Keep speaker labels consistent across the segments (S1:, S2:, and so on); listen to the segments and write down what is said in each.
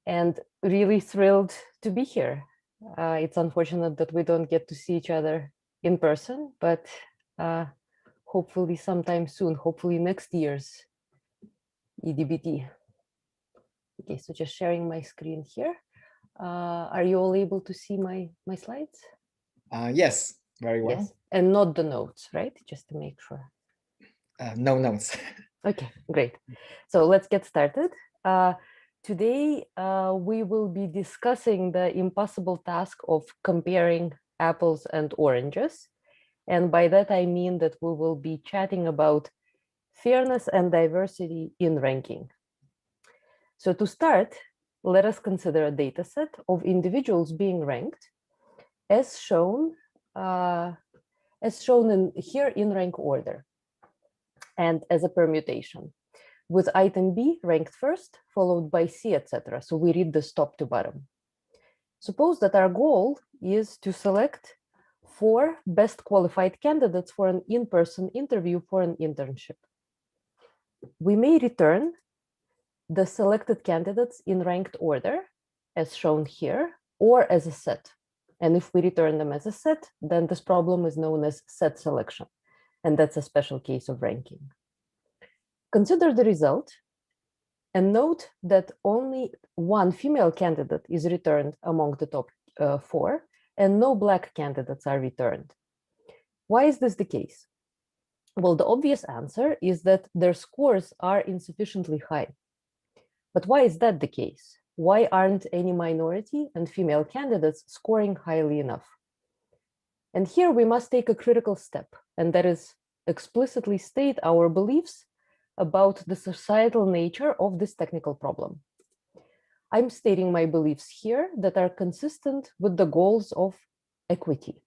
S1: and really thrilled to be here. It's unfortunate that we don't get to see each other in person, but hopefully sometime soon, hopefully next year's EDBT. Okay, so just sharing my screen here. Are you all able to see my slides?
S2: Yes, very well.
S1: Yes, and not the notes, right? Just to make sure.
S2: No notes.
S1: Okay, great. So let's get started. Today, we will be discussing the impossible task of comparing apples and oranges. And by that, I mean that we will be chatting about fairness and diversity in ranking. So to start, let us consider a data set of individuals being ranked as shown here in rank order and as a permutation, with item B ranked first, followed by C, etc. So we read this top to bottom. Suppose that our goal is to select 4 best qualified candidates for an in-person interview for an internship. We may return the selected candidates in ranked order, as shown here, or as a set. And if we return them as a set, then this problem is known as set selection. And that's a special case of ranking. Consider the result and note that only 1 female candidate is returned among the top 4, and no Black candidates are returned. Why is this the case? Well, the obvious answer is that their scores are insufficiently high. But why is that the case? Why aren't any minority and female candidates scoring highly enough? And here we must take a critical step, and that is explicitly state our beliefs about the societal nature of this technical problem. I'm stating my beliefs here that are consistent with the goals of equity.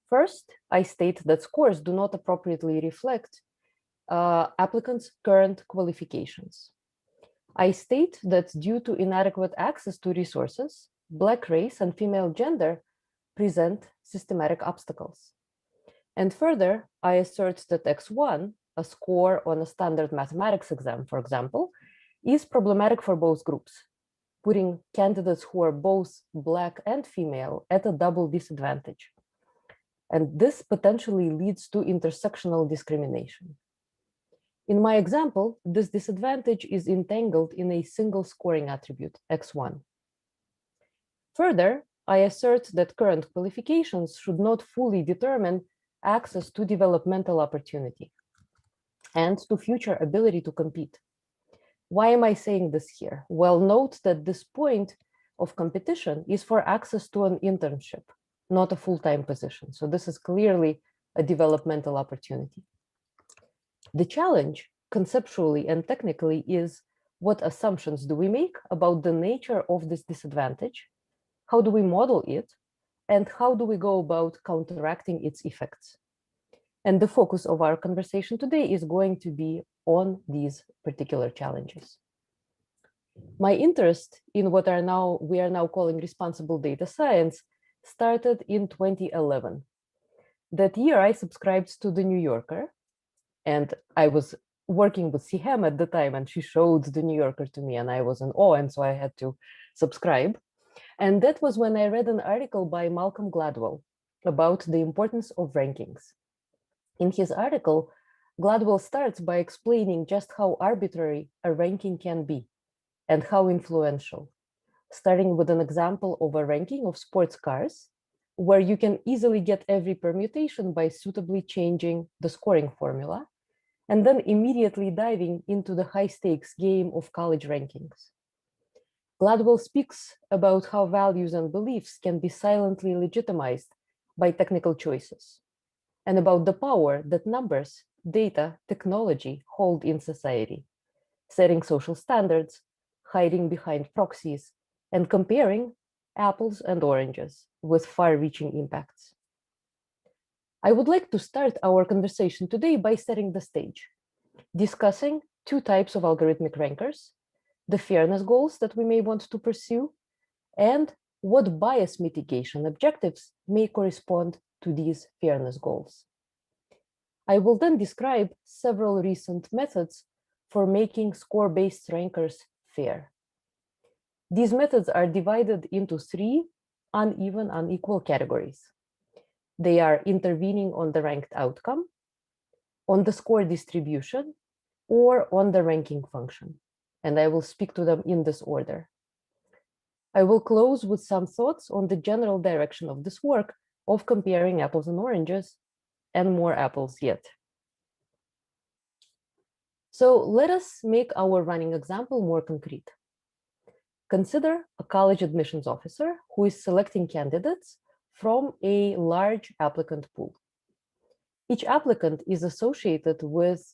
S1: First, I state that scores do not appropriately reflect applicants' current qualifications. I state that due to inadequate access to resources, Black race and female gender present systematic obstacles. And further, I assert that X1, a score on a standard mathematics exam, for example, is problematic for both groups, putting candidates who are both Black and female at a double disadvantage. And this potentially leads to intersectional discrimination. In my example, this disadvantage is entangled in a single scoring attribute, X1. Further, I assert that current qualifications should not fully determine access to developmental opportunity and to future ability to compete. Why am I saying this here? Well, note that this point of competition is for access to an internship, not a full-time position. So this is clearly a developmental opportunity. The challenge, conceptually and technically, is what assumptions do we make about the nature of this disadvantage? How do we model it? And how do we go about counteracting its effects? And the focus of our conversation today is going to be on these particular challenges. My interest in what we are now calling responsible data science started in 2011. That year, I subscribed to The New Yorker, and I was working with Sihem at the time, and she showed The New Yorker to me, and I was in awe, and so I had to subscribe. And that was when I read an article by Malcolm Gladwell about the importance of rankings. In his article, Gladwell starts by explaining just how arbitrary a ranking can be and how influential, starting with an example of a ranking of sports cars, where you can easily get every permutation by suitably changing the scoring formula, and then immediately diving into the high-stakes game of college rankings. Gladwell speaks about how values and beliefs can be silently legitimized by technical choices, and about the power that numbers, data, technology hold in society, setting social standards, hiding behind proxies, and comparing apples and oranges with far-reaching impacts. I would like to start our conversation today by setting the stage, discussing 2 types of algorithmic rankers, the fairness goals that we may want to pursue, and what bias mitigation objectives may correspond to these fairness goals. I will then describe several recent methods for making score-based rankers fair. These methods are divided into three uneven, unequal categories. They are intervening on the ranked outcome, on the score distribution, or on the ranking function. And I will speak to them in this order. I will close with some thoughts on the general direction of this work of comparing apples and oranges, and more apples yet. So let us make our running example more concrete. Consider a college admissions officer who is selecting candidates from a large applicant pool. Each applicant is associated with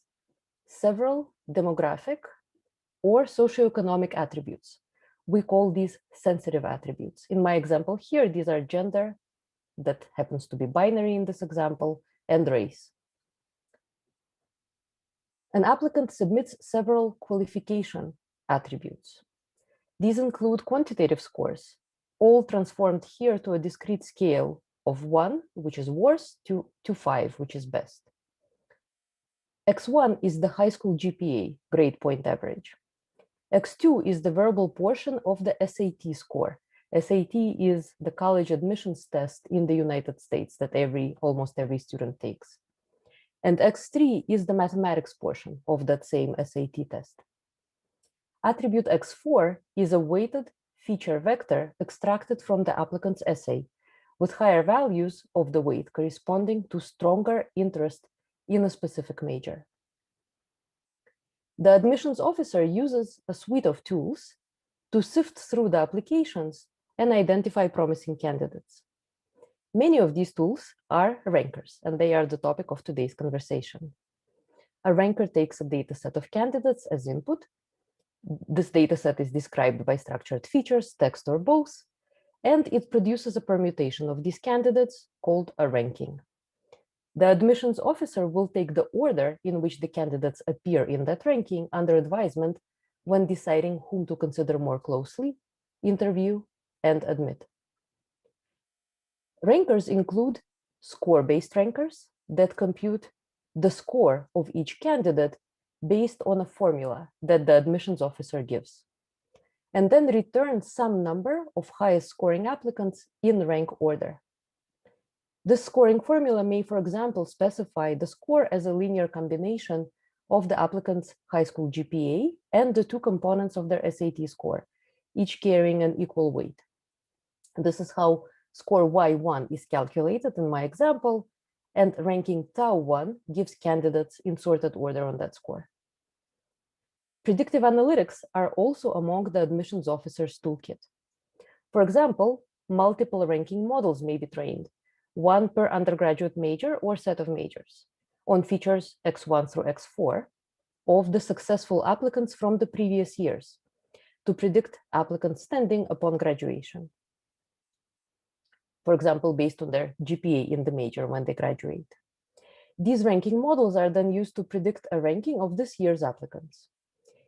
S1: several demographic or socioeconomic attributes. We call these sensitive attributes. In my example here, these are gender, that happens to be binary in this example, and race. An applicant submits several qualification attributes. These include quantitative scores, all transformed here to a discrete scale of 1, which is worst, to 5, which is best. X1 is the high school GPA, grade point average. X2 is the verbal portion of the SAT score. SAT is the college admissions test in the United States that almost every student takes. And X3 is the mathematics portion of that same SAT test. Attribute X4 is a weighted feature vector extracted from the applicant's essay, with higher values of the weight corresponding to stronger interest in a specific major. The admissions officer uses a suite of tools to sift through the applications and identify promising candidates. Many of these tools are rankers, and they are the topic of today's conversation. A ranker takes a data set of candidates as input. This data set is described by structured features, text, or both, and it produces a permutation of these candidates called a ranking. The admissions officer will take the order in which the candidates appear in that ranking under advisement when deciding whom to consider more closely, interview, and admit. Rankers include score-based rankers that compute the score of each candidate based on a formula that the admissions officer gives, and then return some number of highest scoring applicants in rank order. This scoring formula may, for example, specify the score as a linear combination of the applicant's high school GPA and the two components of their SAT score, each carrying an equal weight. This is how score Y1 is calculated in my example, and ranking tau1 gives candidates in sorted order on that score. Predictive analytics are also among the admissions officer's toolkit. For example, multiple ranking models may be trained, one per undergraduate major or set of majors, on features X1 through X4 of the successful applicants from the previous years to predict applicant standing upon graduation. For example, based on their GPA in the major when they graduate. These ranking models are then used to predict a ranking of this year's applicants.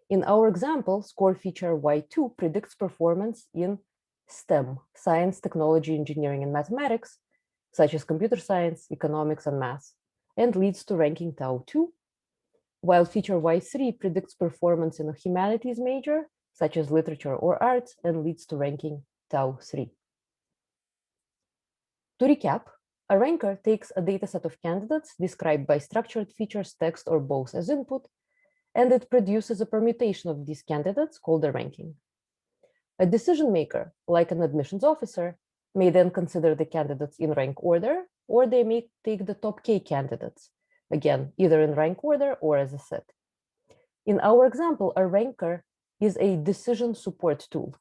S1: In our example, score feature Y2 predicts performance in STEM, science, technology, engineering, and mathematics, such as computer science, economics, and math, and leads to ranking tau2, while feature Y3 predicts performance in a humanities major, such as literature or arts, and leads to ranking tau3. To recap, a ranker takes a data set of candidates described by structured features, text, or both as input, and it produces a permutation of these candidates called a ranking. A decision maker, like an admissions officer, may then consider the candidates in rank order, or they may take the top K candidates, again, either in rank order or as a set. In our example, a ranker is a decision support tool.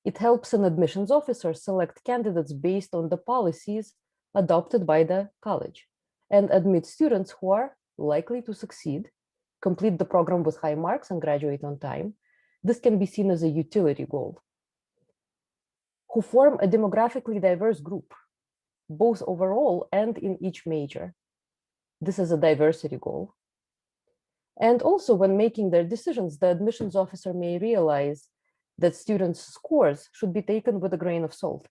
S1: It helps an admissions officer select candidates based on the policies adopted by the college and admit students who are likely to succeed, complete the program with high marks, and graduate on time. This can be seen as a utility goal. Who form a demographically diverse group, both overall and in each major. This is a diversity goal. And also, when making their decisions, the admissions officer may realize that students' scores should be taken with a grain of salt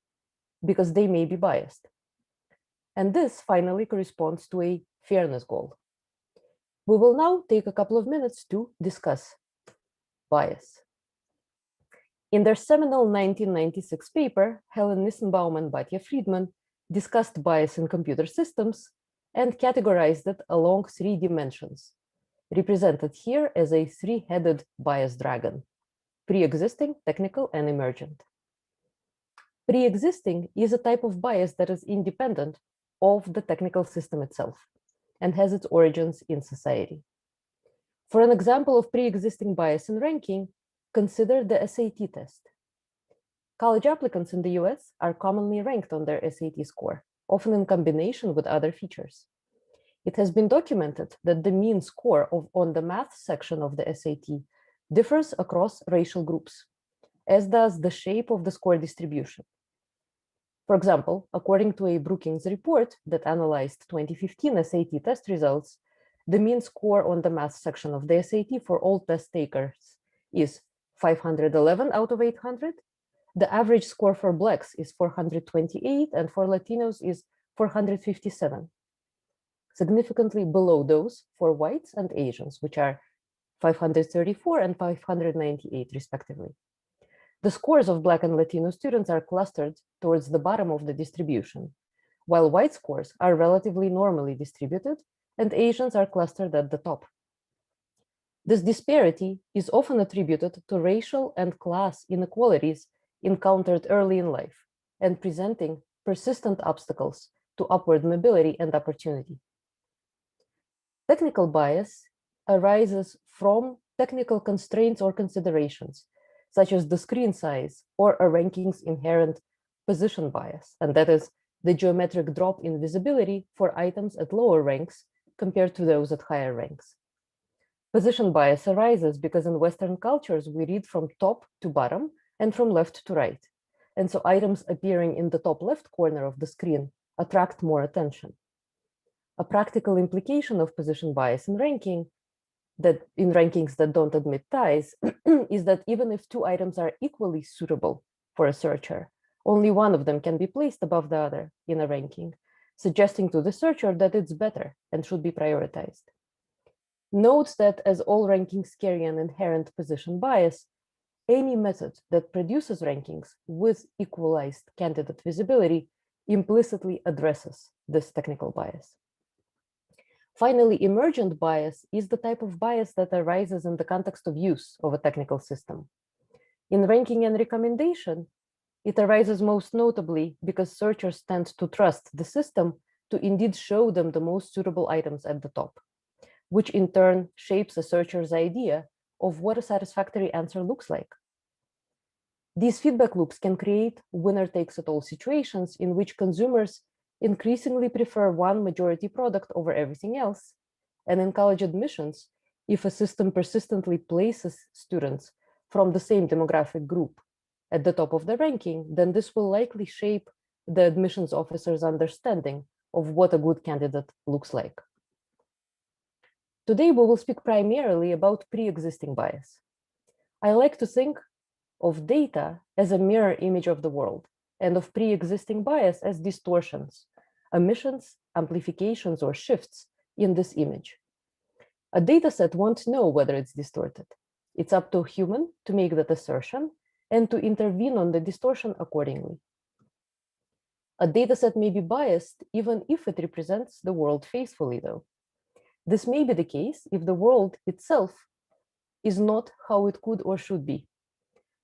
S1: because they may be biased. And this finally corresponds to a fairness goal. We will now take a couple of minutes to discuss bias. In their seminal 1996 paper, Helen Nissenbaum and Batya Friedman discussed bias in computer systems and categorized it along 3 dimensions, represented here as a 3-headed bias dragon: pre-existing, technical, and emergent. Pre-existing is a type of bias that is independent of the technical system itself and has its origins in society. For an example of pre-existing bias in ranking, consider the SAT test. College applicants in the US are commonly ranked on their SAT score, often in combination with other features. It has been documented that the mean score on the math section of the SAT differs across racial groups, as does the shape of the score distribution. For example, according to a Brookings report that analyzed 2015 SAT test results, the mean score on the math section of the SAT for all test takers is 511 out of 800. The average score for Blacks is 428, and for Latinos is 457, significantly below those for whites and Asians, which are 534 and 598 respectively. The scores of Black and Latino students are clustered towards the bottom of the distribution, while white scores are relatively normally distributed and Asians are clustered at the top. This disparity is often attributed to racial and class inequalities encountered early in life and presenting persistent obstacles to upward mobility and opportunity. Technical bias arises from technical constraints or considerations, such as the screen size or a ranking's inherent position bias, and that is the geometric drop in visibility for items at lower ranks compared to those at higher ranks. Position bias arises because in Western cultures, we read from top to bottom and from left to right. And so items appearing in the top left corner of the screen attract more attention. A practical implication of position bias in rankings that don't admit ties is that even if 2 items are equally suitable for a searcher, only one of them can be placed above the other in a ranking, suggesting to the searcher that it's better and should be prioritized. Note that as all rankings carry an inherent position bias, any method that produces rankings with equalized candidate visibility implicitly addresses this technical bias. Finally, emergent bias is the type of bias that arises in the context of use of a technical system. In ranking and recommendation, it arises most notably because searchers tend to trust the system to indeed show them the most suitable items at the top, which in turn shapes a searcher's idea of what a satisfactory answer looks like. These feedback loops can create winner-takes-it-all situations in which consumers increasingly prefer one majority product over everything else. And in college admissions, if a system persistently places students from the same demographic group at the top of the ranking, then this will likely shape the admissions officer's understanding of what a good candidate looks like. Today, we will speak primarily about pre-existing bias. I like to think of data as a mirror image of the world, and of pre-existing bias as distortions, omissions, amplifications, or shifts in this image. A dataset won't know whether it's distorted. It's up to a human to make that assertion and to intervene on the distortion accordingly. A dataset may be biased even if it represents the world faithfully, though. This may be the case if the world itself is not how it could or should be.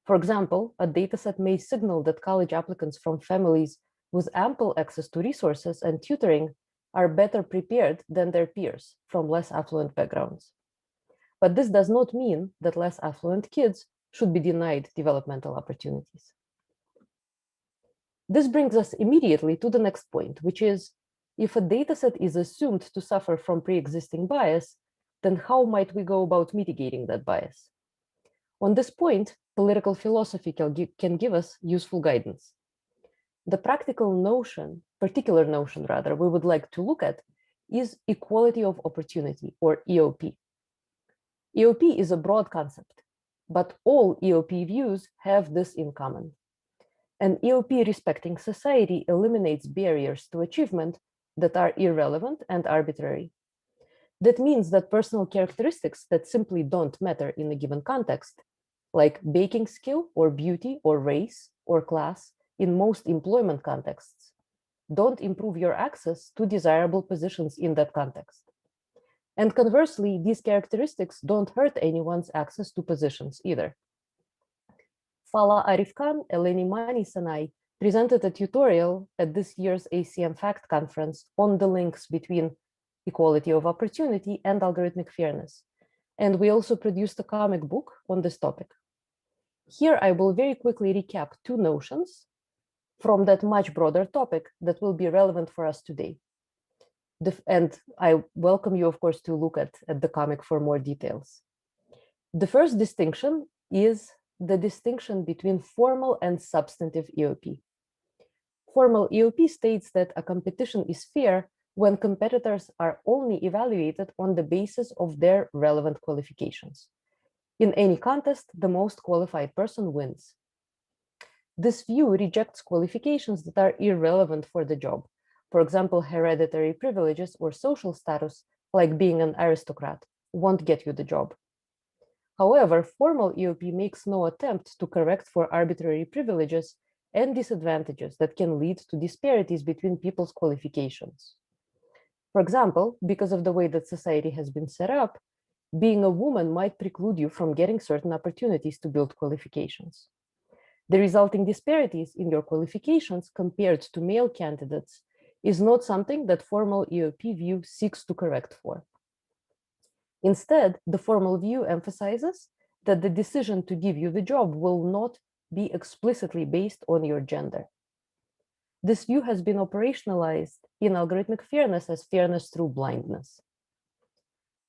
S1: For example, a dataset may signal that college applicants from families with ample access to resources and tutoring are better prepared than their peers from less affluent backgrounds. But this does not mean that less affluent kids should be denied developmental opportunities. This brings us immediately to the next point, which is, if a dataset is assumed to suffer from pre-existing bias, then how might we go about mitigating that bias? On this point, political philosophy can give us useful guidance. The particular notion we would like to look at is equality of opportunity, or EOP. EOP is a broad concept, but all EOP views have this in common. An EOP respecting society eliminates barriers to achievement that are irrelevant and arbitrary. That means that personal characteristics that simply don't matter in a given context like baking skill or beauty or race or class in most employment contexts, don't improve your access to desirable positions in that context. And conversely, these characteristics don't hurt anyone's access to positions either. Fala Arifkan, Eleni Manis, and I presented a tutorial at this year's ACM Fact Conference on the links between equality of opportunity and algorithmic fairness. And we also produced a comic book on this topic. Here, I will very quickly recap two notions from that much broader topic that will be relevant for us today. And I welcome you, of course, to look at the comic for more details. The first distinction is the distinction between formal and substantive EOP. Formal EOP states that a competition is fair when competitors are only evaluated on the basis of their relevant qualifications. In any contest, the most qualified person wins. This view rejects qualifications that are irrelevant for the job. For example, hereditary privileges or social status, like being an aristocrat, won't get you the job. However, formal EOP makes no attempt to correct for arbitrary privileges and disadvantages that can lead to disparities between people's qualifications. For example, because of the way that society has been set up, being a woman might preclude you from getting certain opportunities to build qualifications. The resulting disparities in your qualifications compared to male candidates is not something that formal EOP view seeks to correct for. Instead, the formal view emphasizes that the decision to give you the job will not be explicitly based on your gender. This view has been operationalized in algorithmic fairness as fairness through blindness.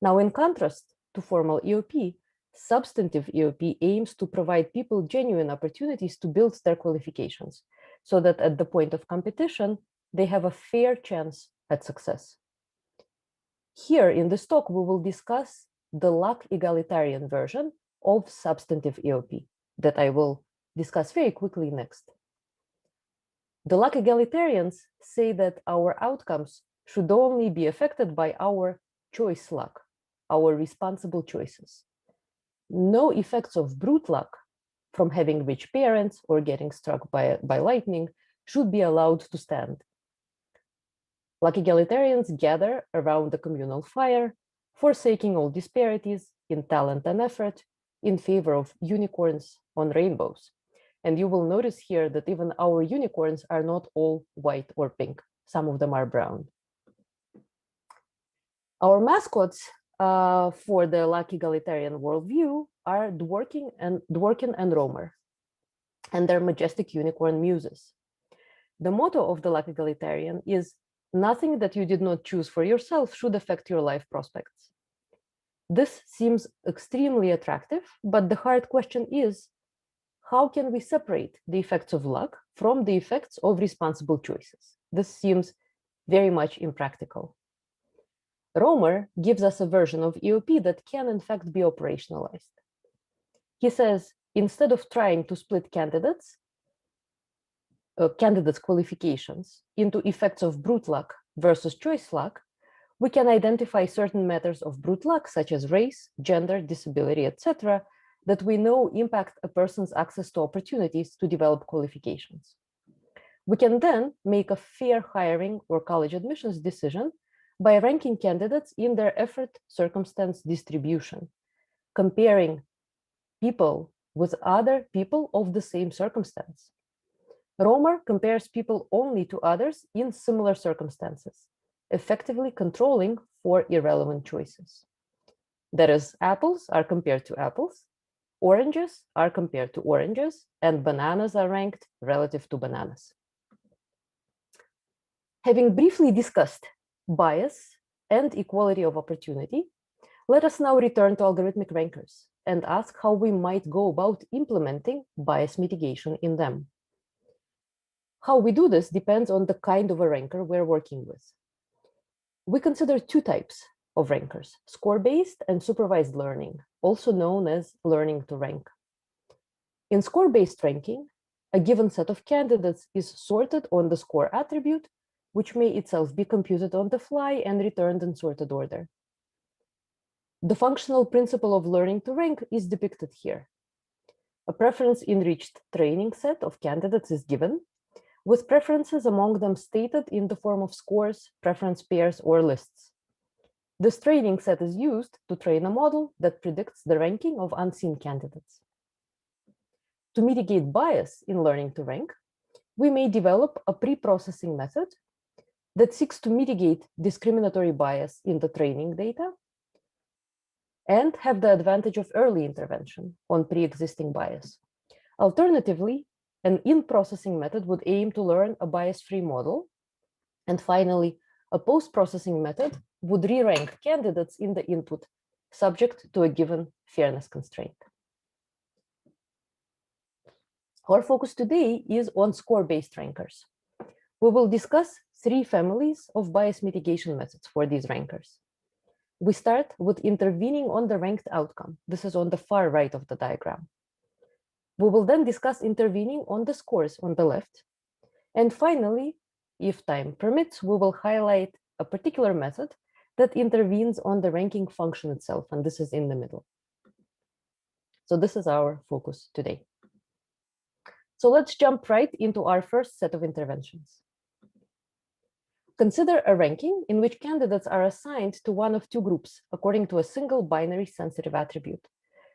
S1: Now, in contrast to formal EOP, substantive EOP aims to provide people genuine opportunities to build their qualifications so that at the point of competition, they have a fair chance at success. Here in this talk, we will discuss the luck egalitarian version of substantive EOP that I will discuss very quickly next. The luck egalitarians say that our outcomes should only be affected by our choice luck, our responsible choices. No effects of brute luck from having rich parents or getting struck by lightning should be allowed to stand. Luck egalitarians gather around the communal fire, forsaking all disparities in talent and effort in favor of unicorns on rainbows. And you will notice here that even our unicorns are not all white or pink. Some of them are brown. Our mascots for the luck egalitarian worldview are Dworkin and Romer, and their majestic unicorn muses. The motto of the luck egalitarian is, "Nothing that you did not choose for yourself should affect your life prospects." This seems extremely attractive, but the hard question is, how can we separate the effects of luck from the effects of responsible choices? This seems very much impractical. Romer gives us a version of EOP that can in fact be operationalized. He says, instead of trying to split candidates' qualifications into effects of brute luck versus choice luck, we can identify certain matters of brute luck, such as race, gender, disability, etc., that we know impact a person's access to opportunities to develop qualifications. We can then make a fair hiring or college admissions decision by ranking candidates in their effort circumstance distribution, comparing people with other people of the same circumstance. Romer compares people only to others in similar circumstances, effectively controlling for irrelevant choices. That is, apples are compared to apples, oranges are compared to oranges, and bananas are ranked relative to bananas. Having briefly discussed bias and equality of opportunity, let us now return to algorithmic rankers and ask how we might go about implementing bias mitigation in them. How we do this depends on the kind of a ranker we're working with. We consider two types of rankers, score-based and supervised learning, also known as learning to rank. In score-based ranking, a given set of candidates is sorted on the score attribute, which may itself be computed on the fly and returned in sorted order. The functional principle of learning to rank is depicted here. A preference-enriched training set of candidates is given, with preferences among them stated in the form of scores, preference pairs, or lists. This training set is used to train a model that predicts the ranking of unseen candidates. To mitigate bias in learning to rank, we may develop a pre-processing method that seeks to mitigate discriminatory bias in the training data and have the advantage of early intervention on pre-existing bias. Alternatively, an in-processing method would aim to learn a bias-free model. And finally, a post-processing method would re-rank candidates in the input subject to a given fairness constraint. Our focus today is on score-based rankers. We will discuss 3 families of bias mitigation methods for these rankers. We start with intervening on the ranked outcome. This is on the far right of the diagram. We will then discuss intervening on the scores on the left. And finally, if time permits, we will highlight a particular method that intervenes on the ranking function itself, and this is in the middle. So this is our focus today. So let's jump right into our first set of interventions. Consider a ranking in which candidates are assigned to one of 2 groups according to a single binary sensitive attribute,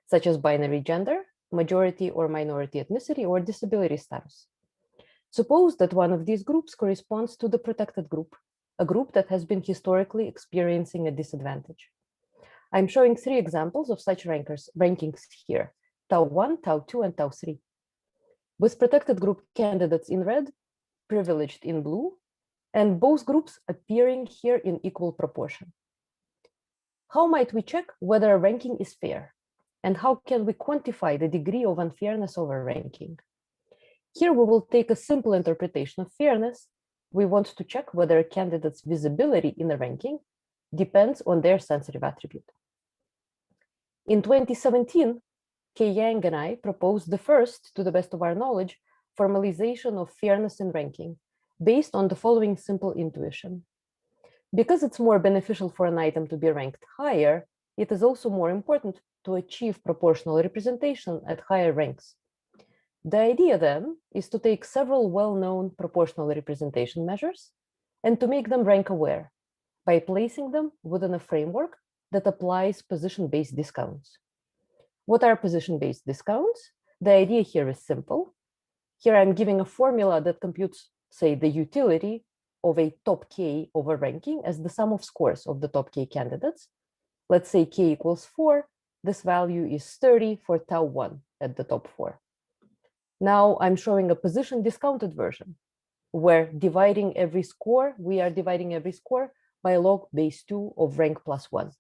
S1: such as binary gender, majority or minority ethnicity, or disability status. Suppose that one of these groups corresponds to the protected group, a group that has been historically experiencing a disadvantage. I'm showing 3 examples of such rankings here, Tau 1, Tau 2, and Tau 3. With protected group candidates in red, privileged in blue, and both groups appearing here in equal proportion. How might we check whether a ranking is fair? And how can we quantify the degree of unfairness of a ranking? Here we will take a simple interpretation of fairness. We want to check whether a candidate's visibility in a ranking depends on their sensitive attribute. In 2017, Kei Yang and I proposed the first, to the best of our knowledge, formalization of fairness in ranking based on the following simple intuition. Because it's more beneficial for an item to be ranked higher, it is also more important to achieve proportional representation at higher ranks. The idea then is to take several well-known proportional representation measures and to make them rank-aware by placing them within a framework that applies position-based discounts. What are position-based discounts? The idea here is simple. Here I'm giving a formula that computes, say, the utility of a top k over ranking as the sum of scores of the top k candidates. Let's say k equals 4. This value is 30 for Tau 1 at the top 4. Now I'm showing a position discounted version where we are dividing every score by log base 2 of rank plus 1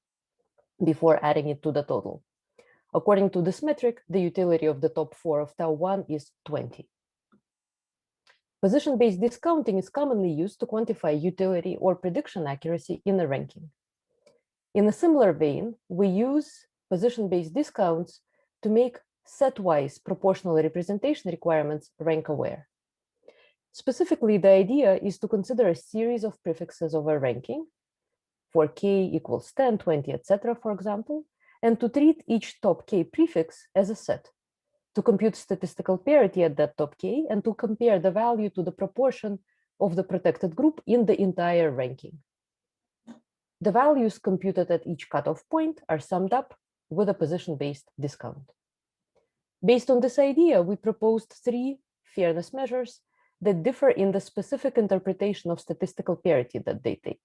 S1: before adding it to the total. According to this metric, the utility of the top 4 of Tau 1 is 20. Position-based discounting is commonly used to quantify utility or prediction accuracy in a ranking. In a similar vein, we use position-based discounts to make set-wise proportional representation requirements rank-aware. Specifically, the idea is to consider a series of prefixes of a ranking for k equals 10, 20, etc., for example, and to treat each top k prefix as a set, to compute statistical parity at that top k, and to compare the value to the proportion of the protected group in the entire ranking. The values computed at each cutoff point are summed up with a position-based discount. Based on this idea, we proposed 3 fairness measures that differ in the specific interpretation of statistical parity that they take.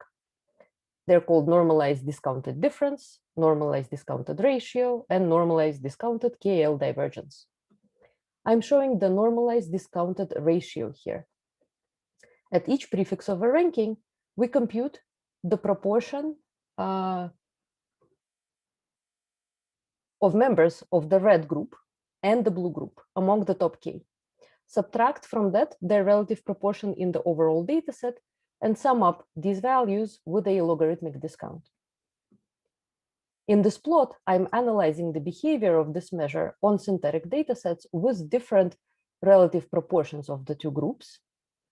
S1: They're called normalized discounted difference, normalized discounted ratio, and normalized discounted KL divergence. I'm showing the normalized discounted ratio here. At each prefix of a ranking, we compute the proportion of members of the red group and the blue group among the top k. Subtract from that their relative proportion in the overall dataset and sum up these values with a logarithmic discount. In this plot, I'm analyzing the behavior of this measure on synthetic datasets with different relative proportions of the 2 groups.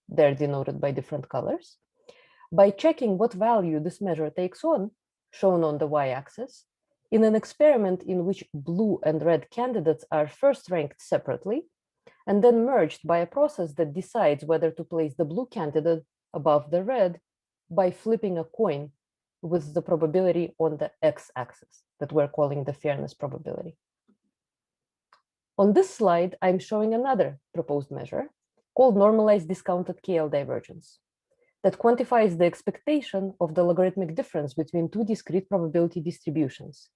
S1: They're denoted by different colors. By checking what value this measure takes on, shown on the y-axis, in an experiment in which blue and red candidates are first ranked separately and then merged by a process that decides whether to place the blue candidate above the red by flipping a coin with the probability on the x-axis that we're calling the fairness probability. On this slide, I'm showing another proposed measure called normalized discounted KL divergence that quantifies the expectation of the logarithmic difference between two discrete probability distributions,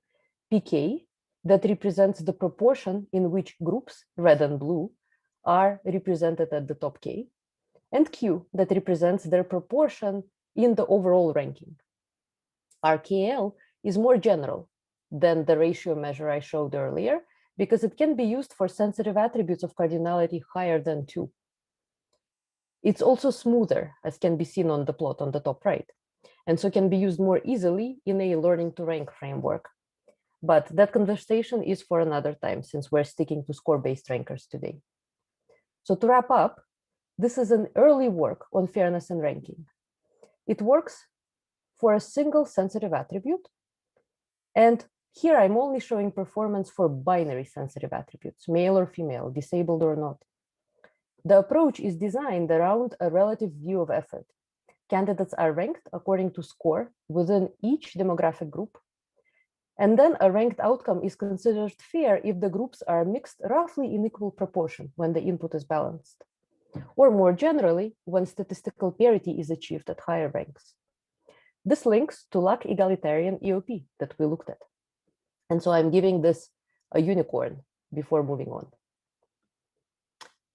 S1: pk, that represents the proportion in which groups, red and blue, are represented at the top k, and q, that represents their proportion in the overall ranking. RKL is more general than the ratio measure I showed earlier because it can be used for sensitive attributes of cardinality higher than 2. It's also smoother, as can be seen on the plot on the top right, and so can be used more easily in a learning to rank framework. But that conversation is for another time, since we're sticking to score-based rankers today. So to wrap up, this is an early work on fairness and ranking. It works for a single sensitive attribute. And here I'm only showing performance for binary sensitive attributes, male or female, disabled or not. The approach is designed around a relative view of effort. Candidates are ranked according to score within each demographic group. And then a ranked outcome is considered fair if the groups are mixed roughly in equal proportion when the input is balanced. Or more generally, when statistical parity is achieved at higher ranks. This links to luck egalitarian EOP that we looked at. And so I'm giving this a unicorn before moving on.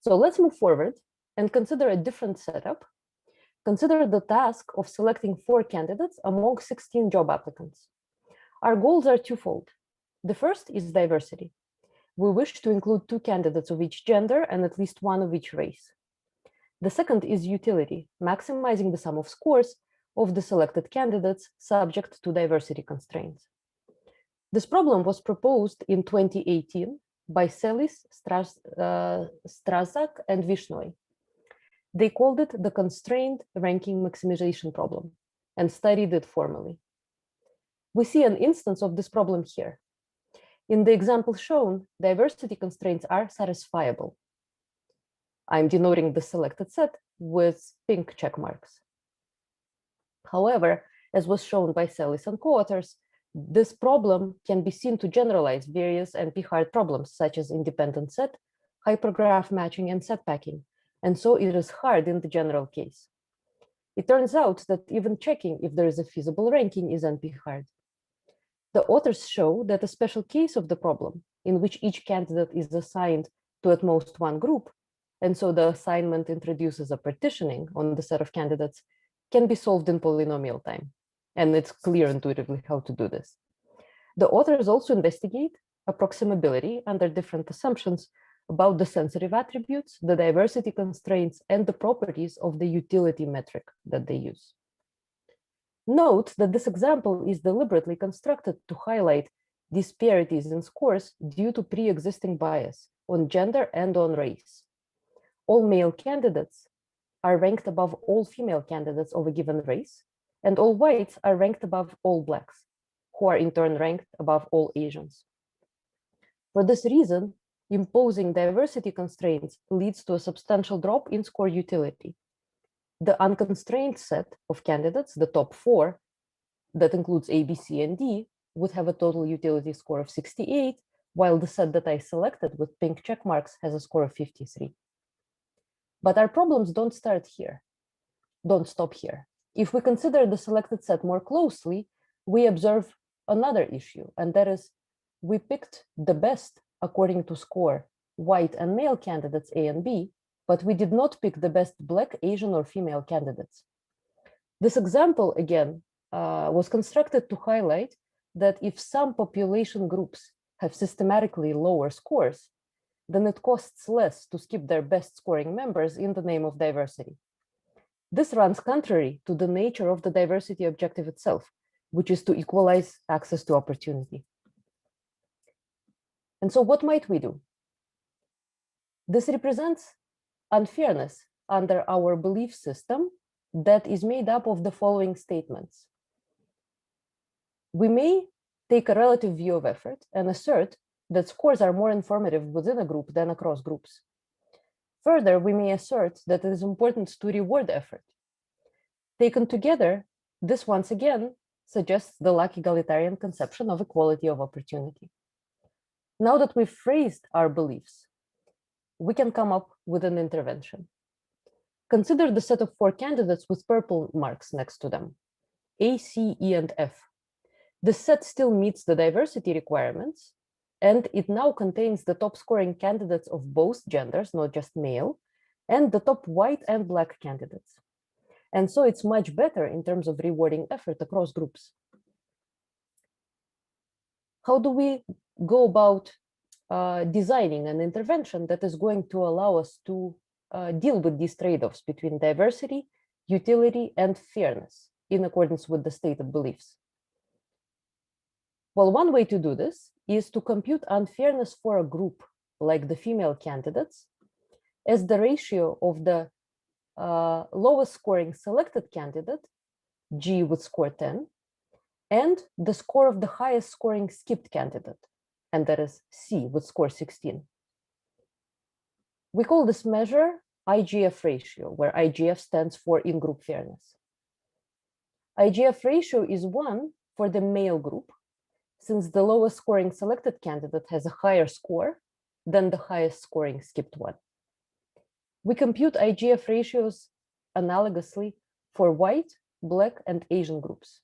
S1: So let's move forward and consider a different setup. Consider the task of selecting 4 candidates among 16 job applicants. Our goals are twofold. The first is diversity. We wish to include 2 candidates of each gender and at least 1 of each race. The second is utility, maximizing the sum of scores of the selected candidates subject to diversity constraints. This problem was proposed in 2018 by Selis, Strazak, and Vishnoi. They called it the constrained ranking maximization problem and studied it formally. We see an instance of this problem here. In the example shown, diversity constraints are satisfiable. I'm denoting the selected set with pink check marks. However, as was shown by Selis and co-authors, this problem can be seen to generalize various NP-hard problems such as independent set, hypergraph matching, and set packing, and so it is hard in the general case. It turns out that even checking if there is a feasible ranking is NP-hard. The authors show that a special case of the problem, in which each candidate is assigned to at most 1 group, and so the assignment introduces a partitioning on the set of candidates, can be solved in polynomial time. And it's clear intuitively how to do this. The authors also investigate approximability under different assumptions about the sensitive attributes, the diversity constraints, and the properties of the utility metric that they use. Note that this example is deliberately constructed to highlight disparities in scores due to pre-existing bias on gender and on race. All male candidates are ranked above all female candidates of a given race, and all whites are ranked above all blacks, who are in turn ranked above all Asians. For this reason, imposing diversity constraints leads to a substantial drop in score utility. The unconstrained set of candidates, the top 4, that includes A, B, C, and D, would have a total utility score of 68, while the set that I selected with pink check marks has a score of 53. But our problems don't stop here. If we consider the selected set more closely, we observe another issue, and that is we picked the best according to score white and male candidates A and B, but we did not pick the best Black, Asian, or female candidates. This example, again, was constructed to highlight that if some population groups have systematically lower scores, then it costs less to skip their best scoring members in the name of diversity. This runs contrary to the nature of the diversity objective itself, which is to equalize access to opportunity. And so what might we do? This represents unfairness under our belief system that is made up of the following statements. We may take a relative view of effort and assert that scores are more informative within a group than across groups. Further, we may assert that it is important to reward effort. Taken together, this once again suggests the lack egalitarian conception of equality of opportunity. Now that we've phrased our beliefs, we can come up with an intervention. Consider the set of 4 candidates with purple marks next to them, A, C, E, and F. The set still meets the diversity requirements, and it now contains the top scoring candidates of both genders, not just male, and the top white and black candidates. And so it's much better in terms of rewarding effort across groups. How do we go about designing an intervention that is going to allow us to deal with these trade-offs between diversity, utility, and fairness in accordance with the stated beliefs? Well, one way to do this is to compute unfairness for a group like the female candidates as the ratio of the lowest scoring selected candidate, G would score 10, and the score of the highest scoring skipped candidate, and that is C would score 16. We call this measure IGF ratio, where IGF stands for in-group fairness. IGF ratio is 1 for the male group, since the lowest scoring selected candidate has a higher score than the highest scoring skipped one. We compute IGF ratios analogously for white, black, and Asian groups.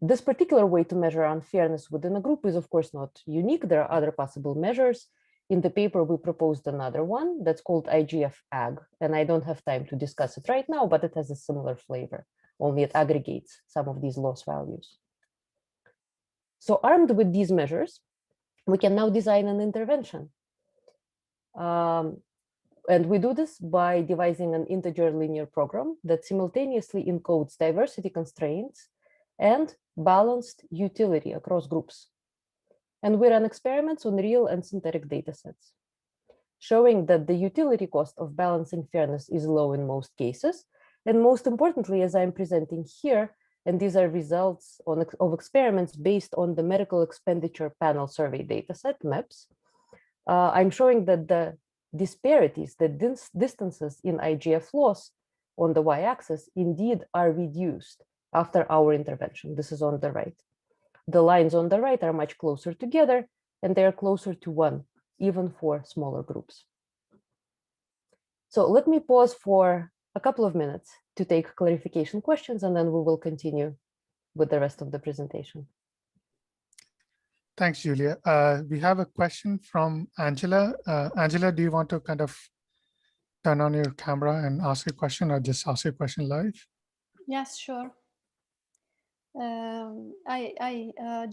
S1: This particular way to measure unfairness within a group is, of course, not unique. There are other possible measures. In the paper, we proposed another one that's called IGF-AG, and I don't have time to discuss it right now, but it has a similar flavor, only it aggregates some of these loss values. So armed with these measures, we can now design an intervention. And we do this by devising an integer linear program that simultaneously encodes diversity constraints and balanced utility across groups. And we run experiments on real and synthetic data sets, showing that the utility cost of balancing fairness is low in most cases. And most importantly, as I'm presenting here, and these are results of experiments based on the medical expenditure panel survey dataset, MEPS, I'm showing that the disparities, the distances in IGF loss on the y-axis indeed are reduced after our intervention. This is on the right. The lines on the right are much closer together, and they are closer to 1, even for smaller groups. So let me pause for a couple of minutes to take clarification questions, and then we will continue with the rest of the presentation.
S3: Thanks, Julia. We have a question from Angela. Angela, do you want to kind of turn on your camera and ask a question, or just ask a question live?
S4: Yes, sure.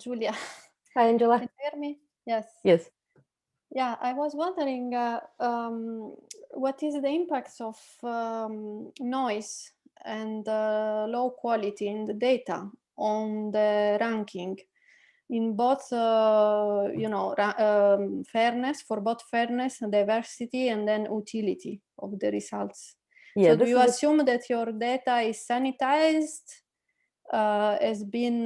S4: Julia.
S1: Hi, Angela.
S4: Can you hear me? Yes.
S1: Yes.
S4: Yeah, I was wondering what is the impacts of noise and low quality in the data on the ranking in both, fairness, for both fairness and diversity, and then utility of the results.
S1: Yeah,
S4: so do you assume that your data is sanitized, has been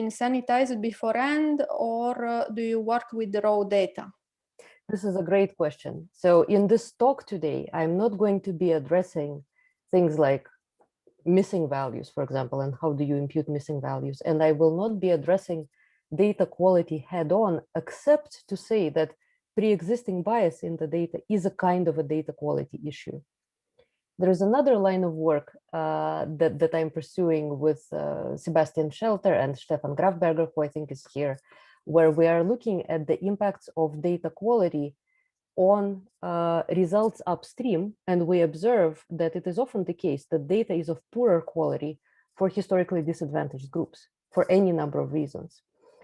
S4: sanitized beforehand, or do you work with the raw data?
S1: This is a great question. So in this talk today, I'm not going to be addressing things like missing values, for example, and how do you impute missing values. And I will not be addressing data quality head on, except to say that pre-existing bias in the data is a kind of a data quality issue. There is another line of work that I'm pursuing with Sebastian Schelter and Stefan Grafberger, who I think is here, where we are looking at the impacts of data quality on results upstream, and we observe that it is often the case that data is of poorer quality for historically disadvantaged groups for any number of reasons.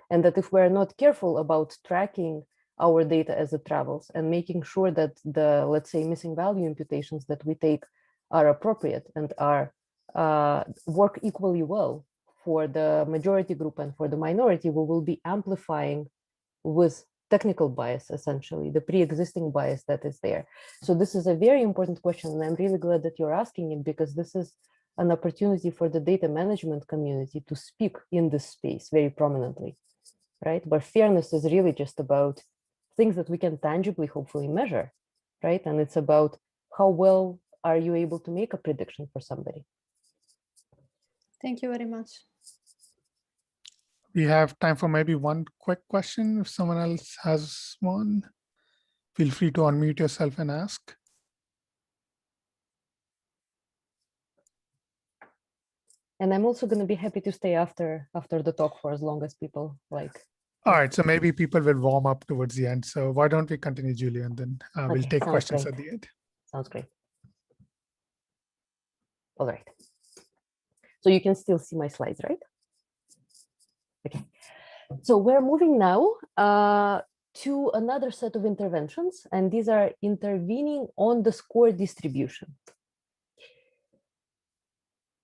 S1: And that if we're not careful about tracking our data as it travels and making sure that the, let's say, missing value imputations that we take are appropriate and are work equally well for the majority group and for the minority, we will be amplifying with technical bias, essentially, the pre-existing bias that is there. So this is a very important question, and I'm really glad that you're asking it, because this is an opportunity for the data management community to speak in this space very prominently, right? But fairness is really just about things that we can tangibly, hopefully measure, right? And it's about how well are you able to make a prediction for somebody.
S4: Thank you very much.
S3: We have time for maybe one quick question. If someone else has one, feel free to unmute yourself and ask.
S1: And I'm also going to be happy to stay after the talk for as long as people like.
S3: All right, so maybe people will warm up towards the end. So why don't we continue, Julia, and then we'll
S1: Okay,
S3: take
S1: sounds
S3: questions
S1: great.
S3: at the end.
S1: Sounds great. All right. So you can still see my slides, right? Okay. So we're moving now to another set of interventions, and these are intervening on the score distribution.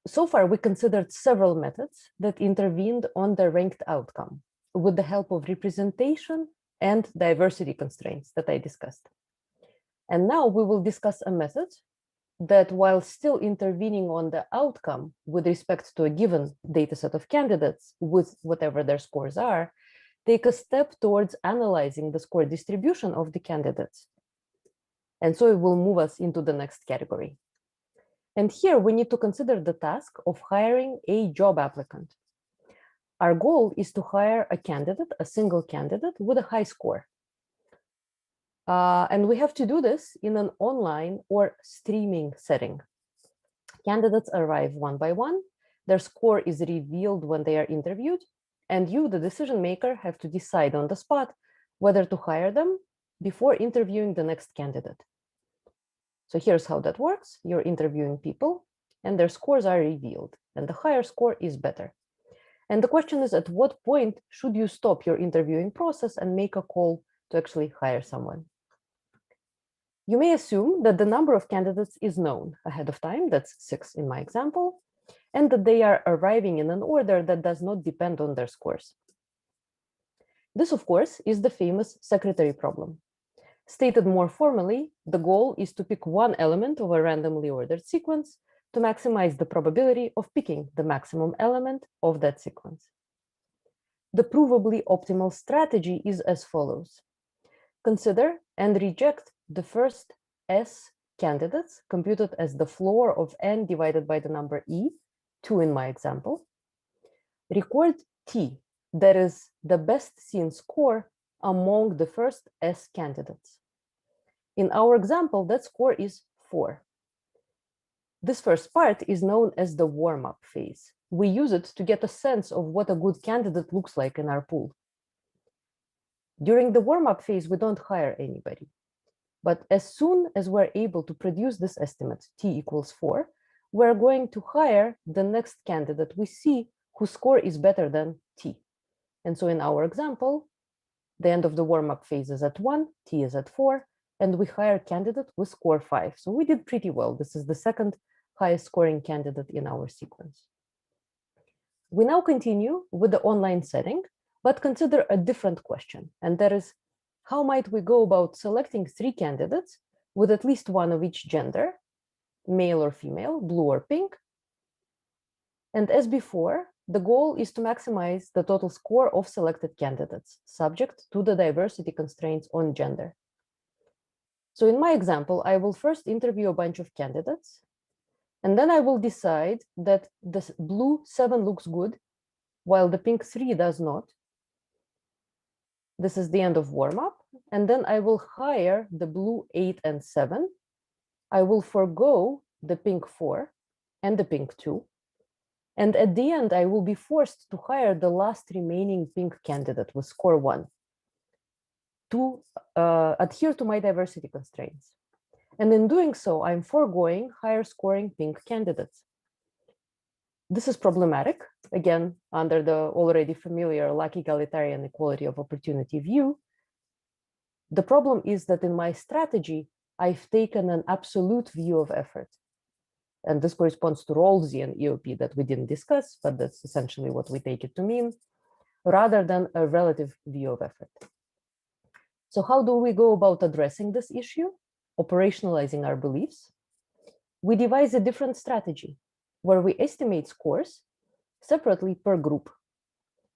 S1: So far, we considered several methods that intervened on the ranked outcome with the help of representation and diversity constraints that I discussed. And now we will discuss a method that, while still intervening on the outcome with respect to a given data set of candidates with whatever their scores are, take a step towards analyzing the score distribution of the candidates. And so it will move us into the next category. And here we need to consider the task of hiring a job applicant. Our goal is to hire a candidate, a single candidate with a high score. And we have to do this in an online or streaming setting. Candidates arrive one by one. Their score is revealed when they are interviewed. And you, the decision maker, have to decide on the spot whether to hire them before interviewing the next candidate. So here's how that works. You're interviewing people and their scores are revealed, and the higher score is better. And the question is, at what point should you stop your interviewing process and make a call to actually hire someone? You may assume that the number of candidates is known ahead of time, that's 6 in my example, and that they are arriving in an order that does not depend on their scores. This, of course, is the famous secretary problem. Stated more formally, the goal is to pick one element of a randomly ordered sequence to maximize the probability of picking the maximum element of that sequence. The provably optimal strategy is as follows. Consider and reject the first S candidates computed as the floor of n divided by the number e, 2 in my example. Record T, that is the best seen score among the first S candidates. In our example, that score is 4. This first part is known as the warm-up phase. We use it to get a sense of what a good candidate looks like in our pool. During the warm-up phase, we don't hire anybody. But as soon as we're able to produce this estimate, T equals 4, we're going to hire the next candidate we see whose score is better than T. And so in our example, the end of the warm-up phase is at 1, T is at 4, and we hire candidate with score 5. So we did pretty well. This is the second highest scoring candidate in our sequence. We now continue with the online setting, but consider a different question. And that is, how might we go about selecting 3 candidates with at least one of each gender, male or female, blue or pink? And as before, the goal is to maximize the total score of selected candidates, subject to the diversity constraints on gender. So in my example, I will first interview a bunch of candidates, and then I will decide that the blue 7 looks good, while the pink 3 does not. This is the end of warm-up, and then I will hire the blue 8 and 7. I will forego the pink 4 and the pink 2. And at the end, I will be forced to hire the last remaining pink candidate with score 1 to adhere to my diversity constraints. And in doing so, I'm foregoing higher scoring pink candidates. This is problematic, again, under the already familiar lack egalitarian equality of opportunity view. The problem is that in my strategy, I've taken an absolute view of effort. And this corresponds to Rawlsian EOP that we didn't discuss, but that's essentially what we take it to mean, rather than a relative view of effort. So how do we go about addressing this issue, operationalizing our beliefs? We devise a different strategy. where we estimate scores separately per group.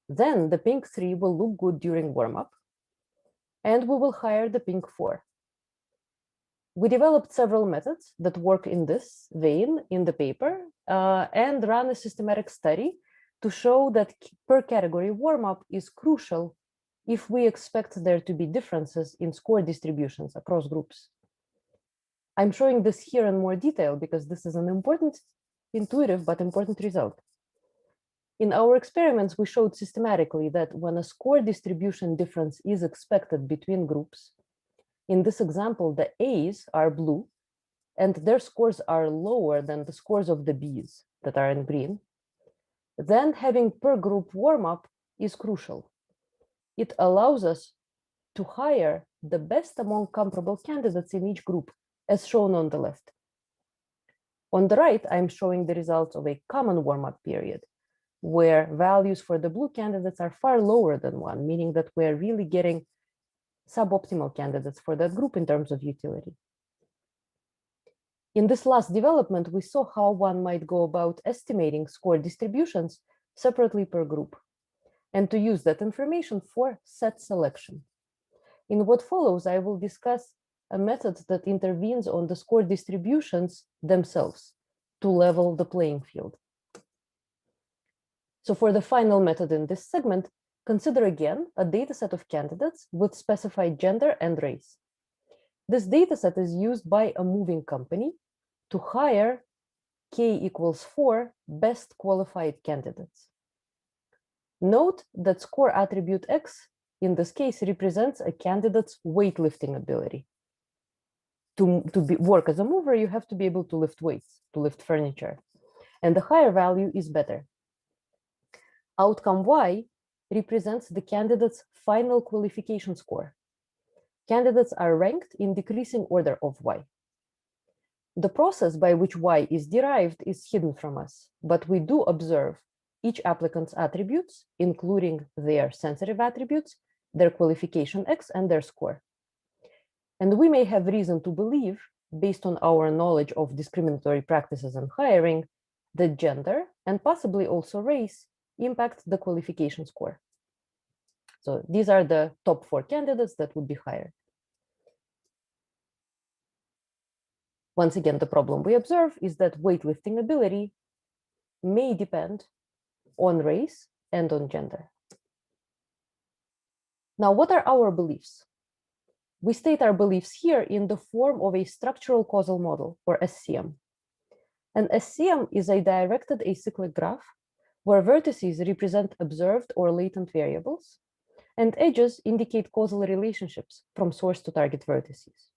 S1: Then the pink 3 will look good during warm-up, and we will hire the pink 4. We developed several methods that work in this vein in the paper and ran a systematic study to show that per category warm-up is crucial if we expect there to be differences in score distributions across groups. I'm showing this here in more detail because this is an important, intuitive, but important result. In our experiments, we showed systematically that when a score distribution difference is expected between groups, in this example, the A's are blue and their scores are lower than the scores of the B's that are in green, then having per group warm-up is crucial. It allows us to hire the best among comparable candidates in each group, as shown on the left. On the right, I'm showing the results of a common warm-up period, where values for the blue candidates are far lower than 1, meaning that we're really getting suboptimal candidates for that group in terms of utility. In this last development, we saw how one might go about estimating score distributions separately per group, and to use that information for set selection. In what follows, I will discuss a method that intervenes on the score distributions themselves to level the playing field. So for the final method in this segment, consider again a dataset of candidates with specified gender and race. This dataset is used by a moving company to hire k=4 best qualified candidates. Note that score attribute X in this case represents a candidate's weightlifting ability. To work as a mover, you have to be able to lift weights, to lift furniture, and the higher value is better. Outcome Y represents the candidate's final qualification score. Candidates are ranked in decreasing order of Y. The process by which Y is derived is hidden from us, but we do observe each applicant's attributes, including their sensitive attributes, their qualification X, and their score. And we may have reason to believe, based on our knowledge of discriminatory practices and hiring, that gender and possibly also race impact the qualification score. So these are the top 4 candidates that would be hired. Once again, the problem we observe is that weightlifting ability may depend on race and on gender. Now, what are our beliefs? We state our beliefs here in the form of a structural causal model, or SCM. An SCM is a directed acyclic graph where vertices represent observed or latent variables, and edges indicate causal relationships from source to target vertices.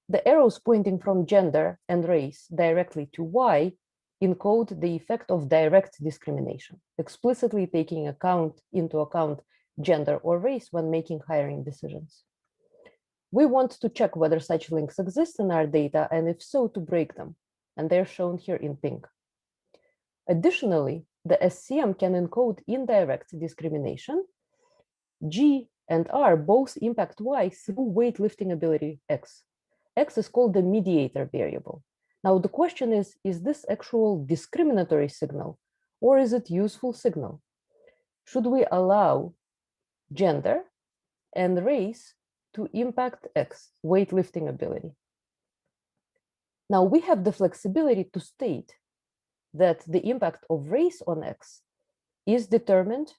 S1: The arrows pointing from gender and race directly to Y encode the effect of direct discrimination, explicitly taking into account gender or race when making hiring decisions. We want to check whether such links exist in our data, and if so, to break them, and they're shown here in pink. Additionally, the SCM can encode indirect discrimination. G and R both impact Y through weightlifting ability X. X is called the mediator variable. Now the question is this actual discriminatory signal, or is it useful signal? Should we allow gender and race to impact X, weightlifting ability? Now we have the flexibility to state that the impact of race on X is determined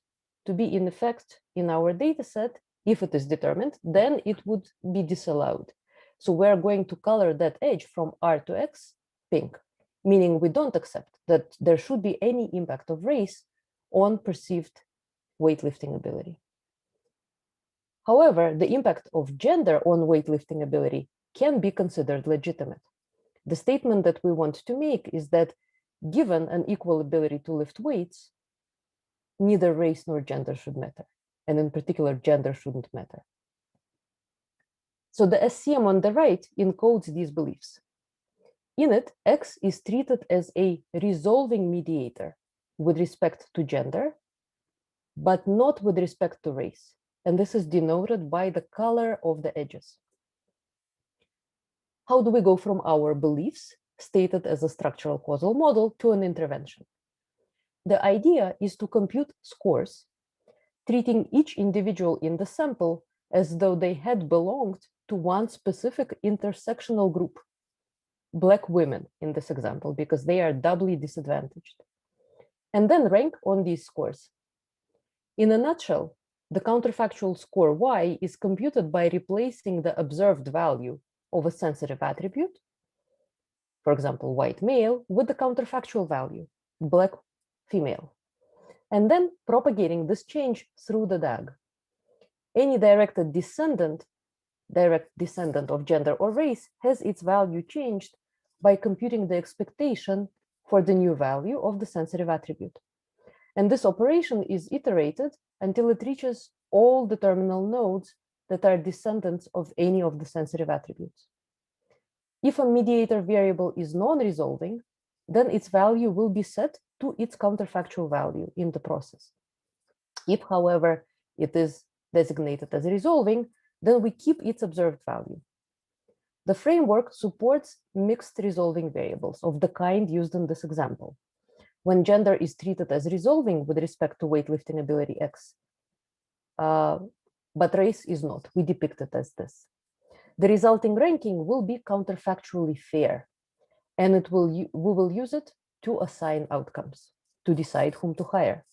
S1: to be in effect in our data set. If it is determined, then it would be disallowed. So we're going to color that edge from R to X pink, meaning we don't accept that there should be any impact of race on perceived weightlifting ability. However, the impact of gender on weightlifting ability can be considered legitimate. The statement that we want to make is that given an equal ability to lift weights, neither race nor gender should matter. And in particular, gender shouldn't matter. So the SCM on the right encodes these beliefs. In it, X is treated as a resolving mediator with respect to gender, but not with respect to race. And this is denoted by the color of the edges. How do we go from our beliefs stated as a structural causal model to an intervention. The idea is to compute scores, treating each individual in the sample as though they had belonged to one specific intersectional group, Black women in this example, because they are doubly disadvantaged, and then rank on these scores. In a nutshell, the counterfactual score Y is computed by replacing the observed value of a sensitive attribute, for example, white male, with the counterfactual value, Black female, and then propagating this change through the DAG. Any direct descendant of gender or race has its value changed by computing the expectation for the new value of the sensitive attribute. And this operation is iterated until it reaches all the terminal nodes that are descendants of any of the sensitive attributes. If a mediator variable is non-resolving, then its value will be set to its counterfactual value in the process. If, however, it is designated as resolving, then we keep its observed value. The framework supports mixed resolving variables of the kind used in this example. When gender is treated as resolving with respect to weightlifting ability X, but race is not, we depict it as this. The resulting ranking will be counterfactually fair, and we will use it to assign outcomes, to decide whom to hire.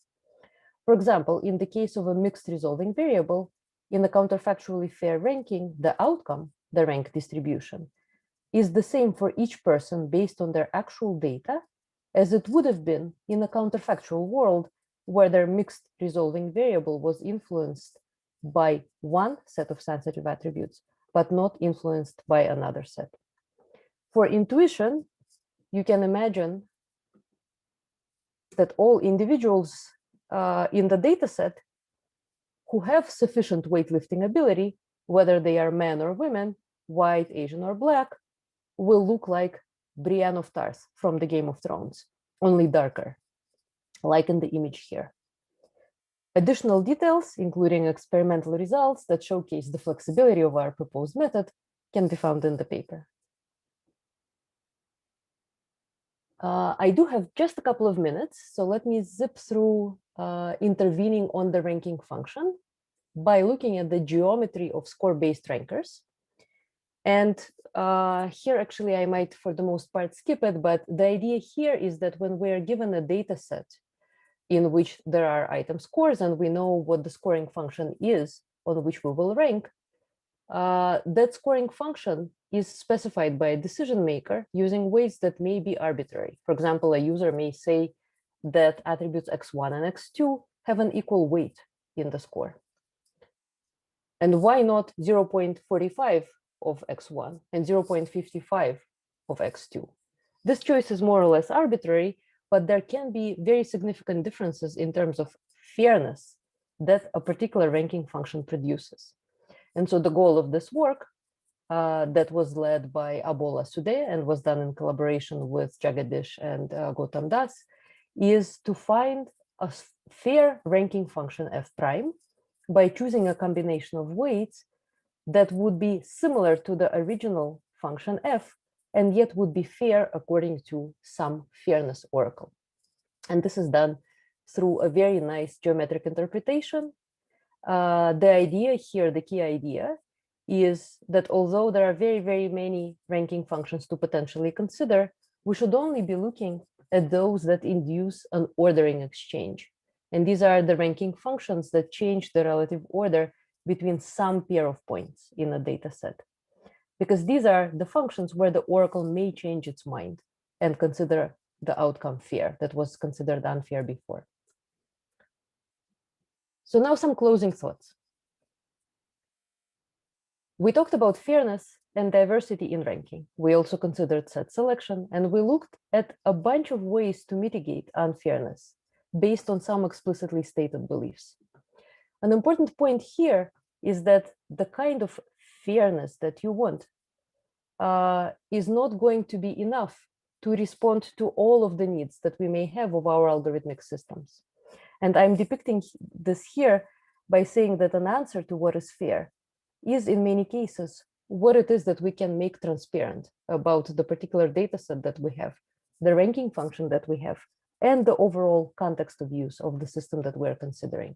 S1: For example, in the case of a mixed resolving variable, in the counterfactually fair ranking, the outcome, the rank distribution, is the same for each person based on their actual data as it would have been in a counterfactual world where their mixed resolving variable was influenced by one set of sensitive attributes, but not influenced by another set. For intuition, you can imagine that all individuals in the data set who have sufficient weightlifting ability, whether they are men or women, white, Asian, or Black, will look like Brienne of Tarth from the Game of Thrones, only darker, like in the image here. Additional details, including experimental results that showcase the flexibility of our proposed method, can be found in the paper. I do have just a couple of minutes, so let me zip through intervening on the ranking function by looking at the geometry of score-based rankers. And here, actually, I might, for the most part, skip it, but the idea here is that when we are given a data set in which there are item scores and we know what the scoring function is on which we will rank, that scoring function is specified by a decision maker using weights that may be arbitrary. For example, a user may say that attributes x1 and x2 have an equal weight in the score. And why not 0.45 of x1 and 0.55 of x2? This choice is more or less arbitrary, but there can be very significant differences in terms of fairness that a particular ranking function produces. And so the goal of this work that was led by Abola Sude and was done in collaboration with Jagadish and Gautam Das is to find a fair ranking function f prime by choosing a combination of weights that would be similar to the original function f and yet would be fair according to some fairness oracle. And this is done through a very nice geometric interpretation. The idea here, the key idea, is that although there are very, very many ranking functions to potentially consider, we should only be looking at those that induce an ordering exchange. And these are the ranking functions that change the relative order between some pair of points in a data set. Because these are the functions where the oracle may change its mind and consider the outcome fair that was considered unfair before. So now some closing thoughts. We talked about fairness and diversity in ranking. We also considered set selection, and we looked at a bunch of ways to mitigate unfairness based on some explicitly stated beliefs. An important point here is that the kind of fairness that you want is not going to be enough to respond to all of the needs that we may have of our algorithmic systems. And I'm depicting this here by saying that an answer to what is fair is in many cases what it is that we can make transparent about the particular data set that we have, the ranking function that we have, and the overall context of use of the system that we're considering.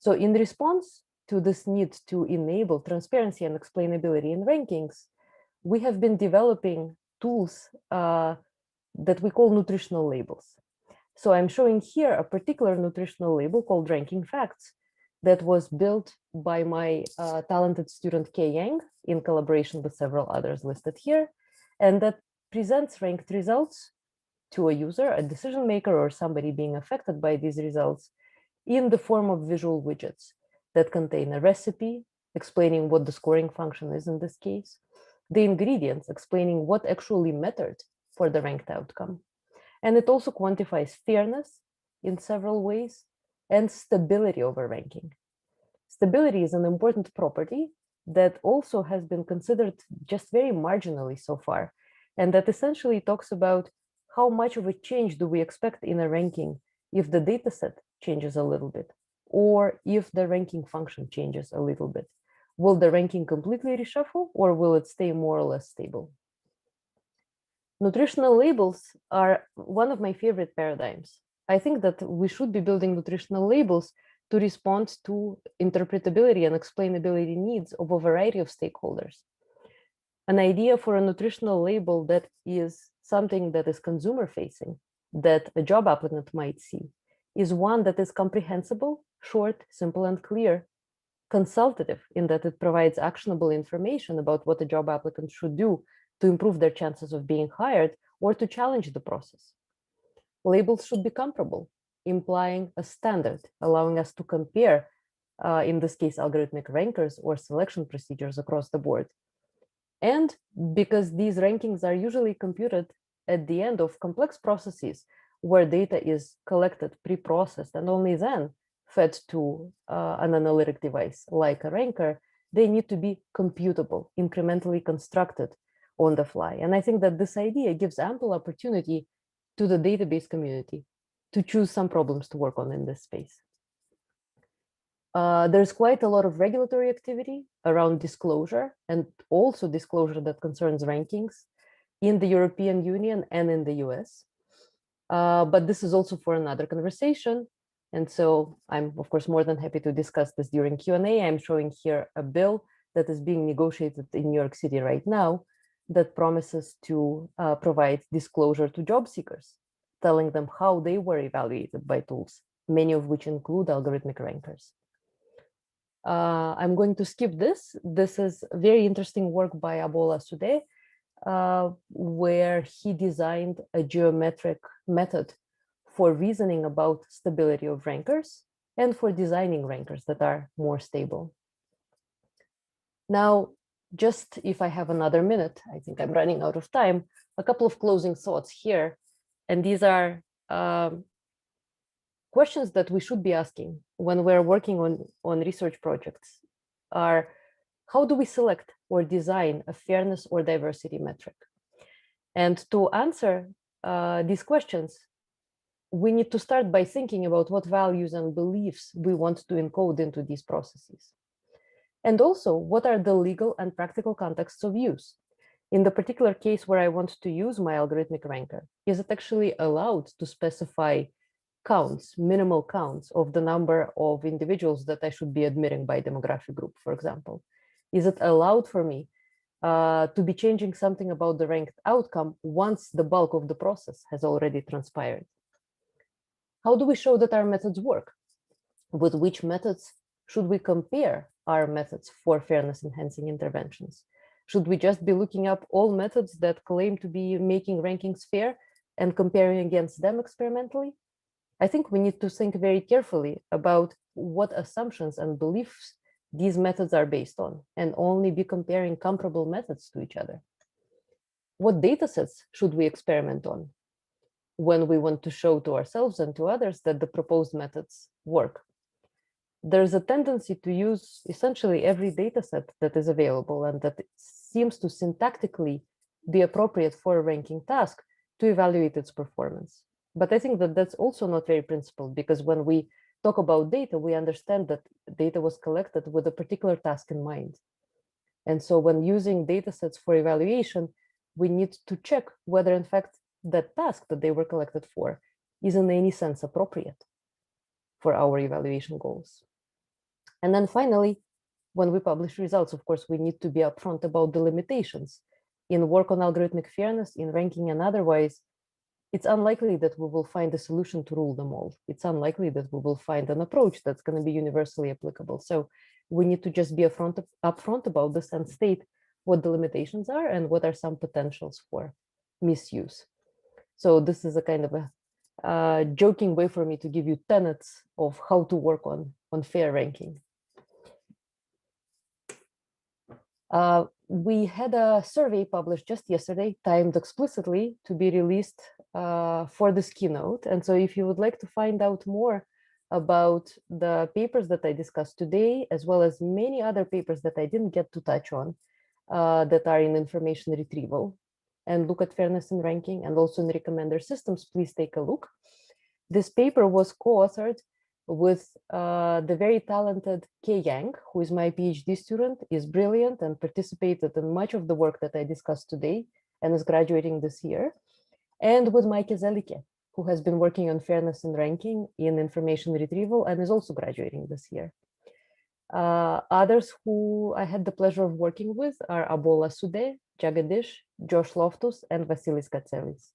S1: So in response to this need to enable transparency and explainability in rankings, we have been developing tools that we call nutritional labels. So I'm showing here a particular nutritional label called Ranking Facts that was built by my talented student Kay Yang in collaboration with several others listed here, and that presents ranked results to a user, a decision maker, or somebody being affected by these results in the form of visual widgets that contain a recipe explaining what the scoring function is in this case, the ingredients explaining what actually mattered for the ranked outcome. And it also quantifies fairness in several ways and stability over ranking. Stability is an important property that also has been considered just very marginally so far, and that essentially talks about how much of a change do we expect in a ranking if the data set changes a little bit, or if the ranking function changes a little bit. Will the ranking completely reshuffle, or will it stay more or less stable? Nutritional labels are one of my favorite paradigms. I think that we should be building nutritional labels to respond to interpretability and explainability needs of a variety of stakeholders. An idea for a nutritional label that is something that is consumer facing, that a job applicant might see, is one that is comprehensible, short, simple, and clear, consultative in that it provides actionable information about what a job applicant should do to improve their chances of being hired or to challenge the process. Labels should be comparable, implying a standard, allowing us to compare, in this case, algorithmic rankers or selection procedures across the board. And because these rankings are usually computed at the end of complex processes where data is collected, pre-processed, and only then fed to an analytic device like a ranker, they need to be computable, incrementally constructed on the fly. And I think that this idea gives ample opportunity to the database community to choose some problems to work on in this space. There's quite a lot of regulatory activity around disclosure, and also disclosure that concerns rankings in the European Union and in the US. But this is also for another conversation. And so I'm, of course, more than happy to discuss this during Q&A. I'm showing here a bill that is being negotiated in New York City right now that promises to provide disclosure to job seekers, telling them how they were evaluated by tools, many of which include algorithmic rankers. I'm going to skip this. This is very interesting work by Abola Sude, where he designed a geometric method for reasoning about stability of rankers and for designing rankers that are more stable. Now, just if I have another minute, I think I'm running out of time, a couple of closing thoughts here. And these are questions that we should be asking when we're working on research projects are, how do we select or design a fairness or diversity metric? And to answer these questions, we need to start by thinking about what values and beliefs we want to encode into these processes. And also, what are the legal and practical contexts of use? In the particular case where I want to use my algorithmic ranker, is it actually allowed to specify counts, minimal counts of the number of individuals that I should be admitting by demographic group, for example? Is it allowed for me to be changing something about the ranked outcome once the bulk of the process has already transpired? How do we show that our methods work? With which methods should we compare our methods for fairness enhancing interventions? Should we just be looking up all methods that claim to be making rankings fair and comparing against them experimentally? I think we need to think very carefully about what assumptions and beliefs these methods are based on, and only be comparing comparable methods to each other. What data sets should we experiment on when we want to show to ourselves and to others that the proposed methods work? There's a tendency to use essentially every data set that is available and that seems to syntactically be appropriate for a ranking task to evaluate its performance. But I think that that's also not very principled, because when we talk about data, we understand that data was collected with a particular task in mind. And so when using data sets for evaluation, we need to check whether in fact that task that they were collected for is in any sense appropriate for our evaluation goals. And then finally, when we publish results, of course, we need to be upfront about the limitations. In work on algorithmic fairness, in ranking and otherwise, it's unlikely that we will find a solution to rule them all. It's unlikely that we will find an approach that's going to be universally applicable. So we need to just be upfront about this and state what the limitations are and what are some potentials for misuse. So this is a kind of a joking way for me to give you tenets of how to work on fair ranking. We had a survey published just yesterday, timed explicitly to be released for this keynote. And so if you would like to find out more about the papers that I discussed today, as well as many other papers that I didn't get to touch on that are in information retrieval, and look at fairness in ranking and also in recommender systems, please take a look. This paper was co-authored with the very talented Kei Yang, who is my PhD student, is brilliant and participated in much of the work that I discussed today and is graduating this year, and with Mike Zelike, who has been working on fairness in ranking in information retrieval and is also graduating this year. Others who I had the pleasure of working with are Abola Sude, Jagadish, Josh Loftus, and Vasilis Katselis.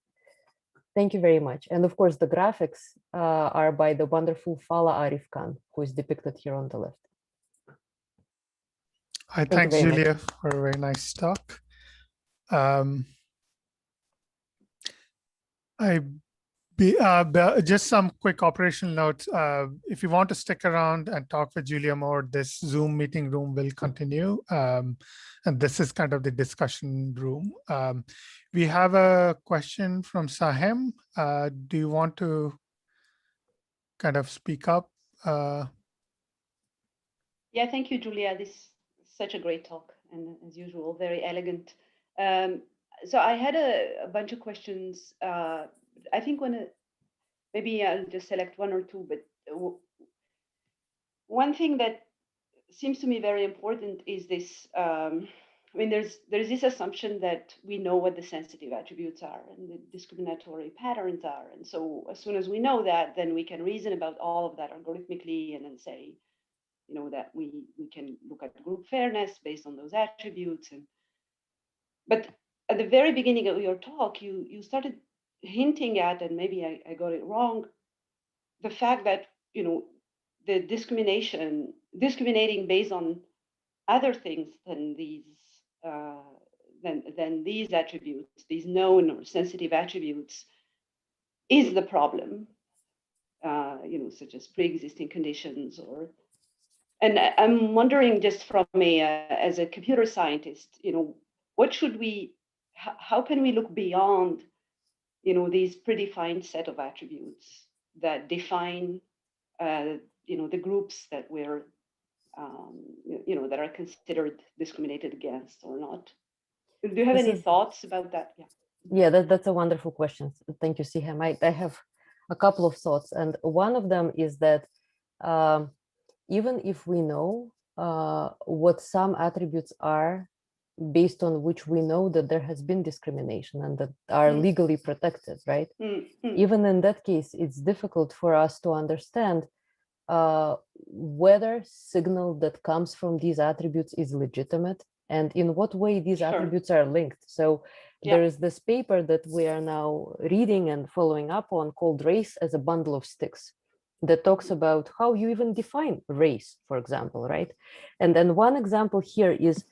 S1: Thank you very much. And of course, the graphics are by the wonderful Fala Arif Khan, who is depicted here on the left.
S3: I thank Julia for a very nice talk. Just some quick operational notes. If you want to stick around and talk with Julia more, this Zoom meeting room will continue. And this is kind of the discussion room. We have a question from Sahem. Do you want to kind of speak up?
S5: Yeah, thank you, Julia. This is such a great talk, and as usual, very elegant. So I had a bunch of questions. I think maybe I'll just select one or two, but one thing that seems to me very important is this. I mean, there's this assumption that we know what the sensitive attributes are and the discriminatory patterns are. And so as soon as we know that, then we can reason about all of that algorithmically and then say, you know, that we can look at group fairness based on those attributes. But at the very beginning of your talk, you started hinting at, and maybe I got it wrong, the fact that, you know, the discriminating based on other things than these attributes, these known or sensitive attributes, is the problem. You know, such as pre-existing conditions, and I'm wondering, just from as a computer scientist, you know, what should we, how can we look beyond, you know, these predefined set of attributes that define, you know, the groups that we're, you know, that are considered discriminated against or not? Do you have any thoughts about that?
S1: Yeah, that's a wonderful question. Thank you, Sihem. I have a couple of thoughts, and one of them is that even if we know what some attributes are based on which we know that there has been discrimination and that are legally protected, right? Even in that case, it's difficult for us to understand whether signal that comes from these attributes is legitimate and in what way these attributes are linked. So there is this paper that we are now reading and following up on called Race as a Bundle of Sticks, that talks about how you even define race, for example, right? And then one example here is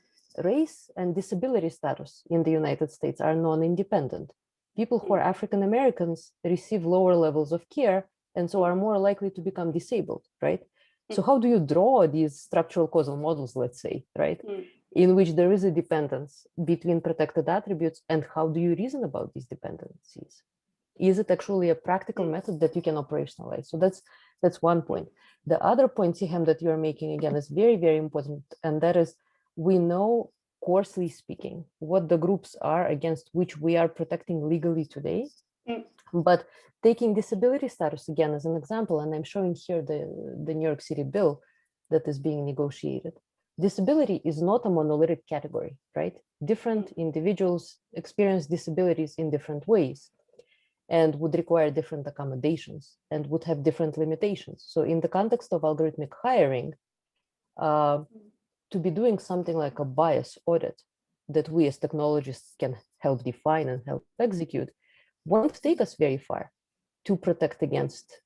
S1: race and disability status in the United States are non-independent. People who are African Americans receive lower levels of care and so are more likely to become disabled, right? So how do you draw these structural causal models, let's say, right? In which there is a dependence between protected attributes, and how do you reason about these dependencies? Is it actually a practical method that you can operationalize? So that's one point. The other point, Sihem, that you're making again is very, very important, and that is we know, coarsely speaking, what the groups are against which we are protecting legally today. But taking disability status again as an example, and I'm showing here the New York City bill that is being negotiated. disability is not a monolithic category, right? Different individuals experience disabilities in different ways and would require different accommodations and would have different limitations. So in the context of algorithmic hiring, to be doing something like a bias audit that we as technologists can help define and help execute won't take us very far to protect against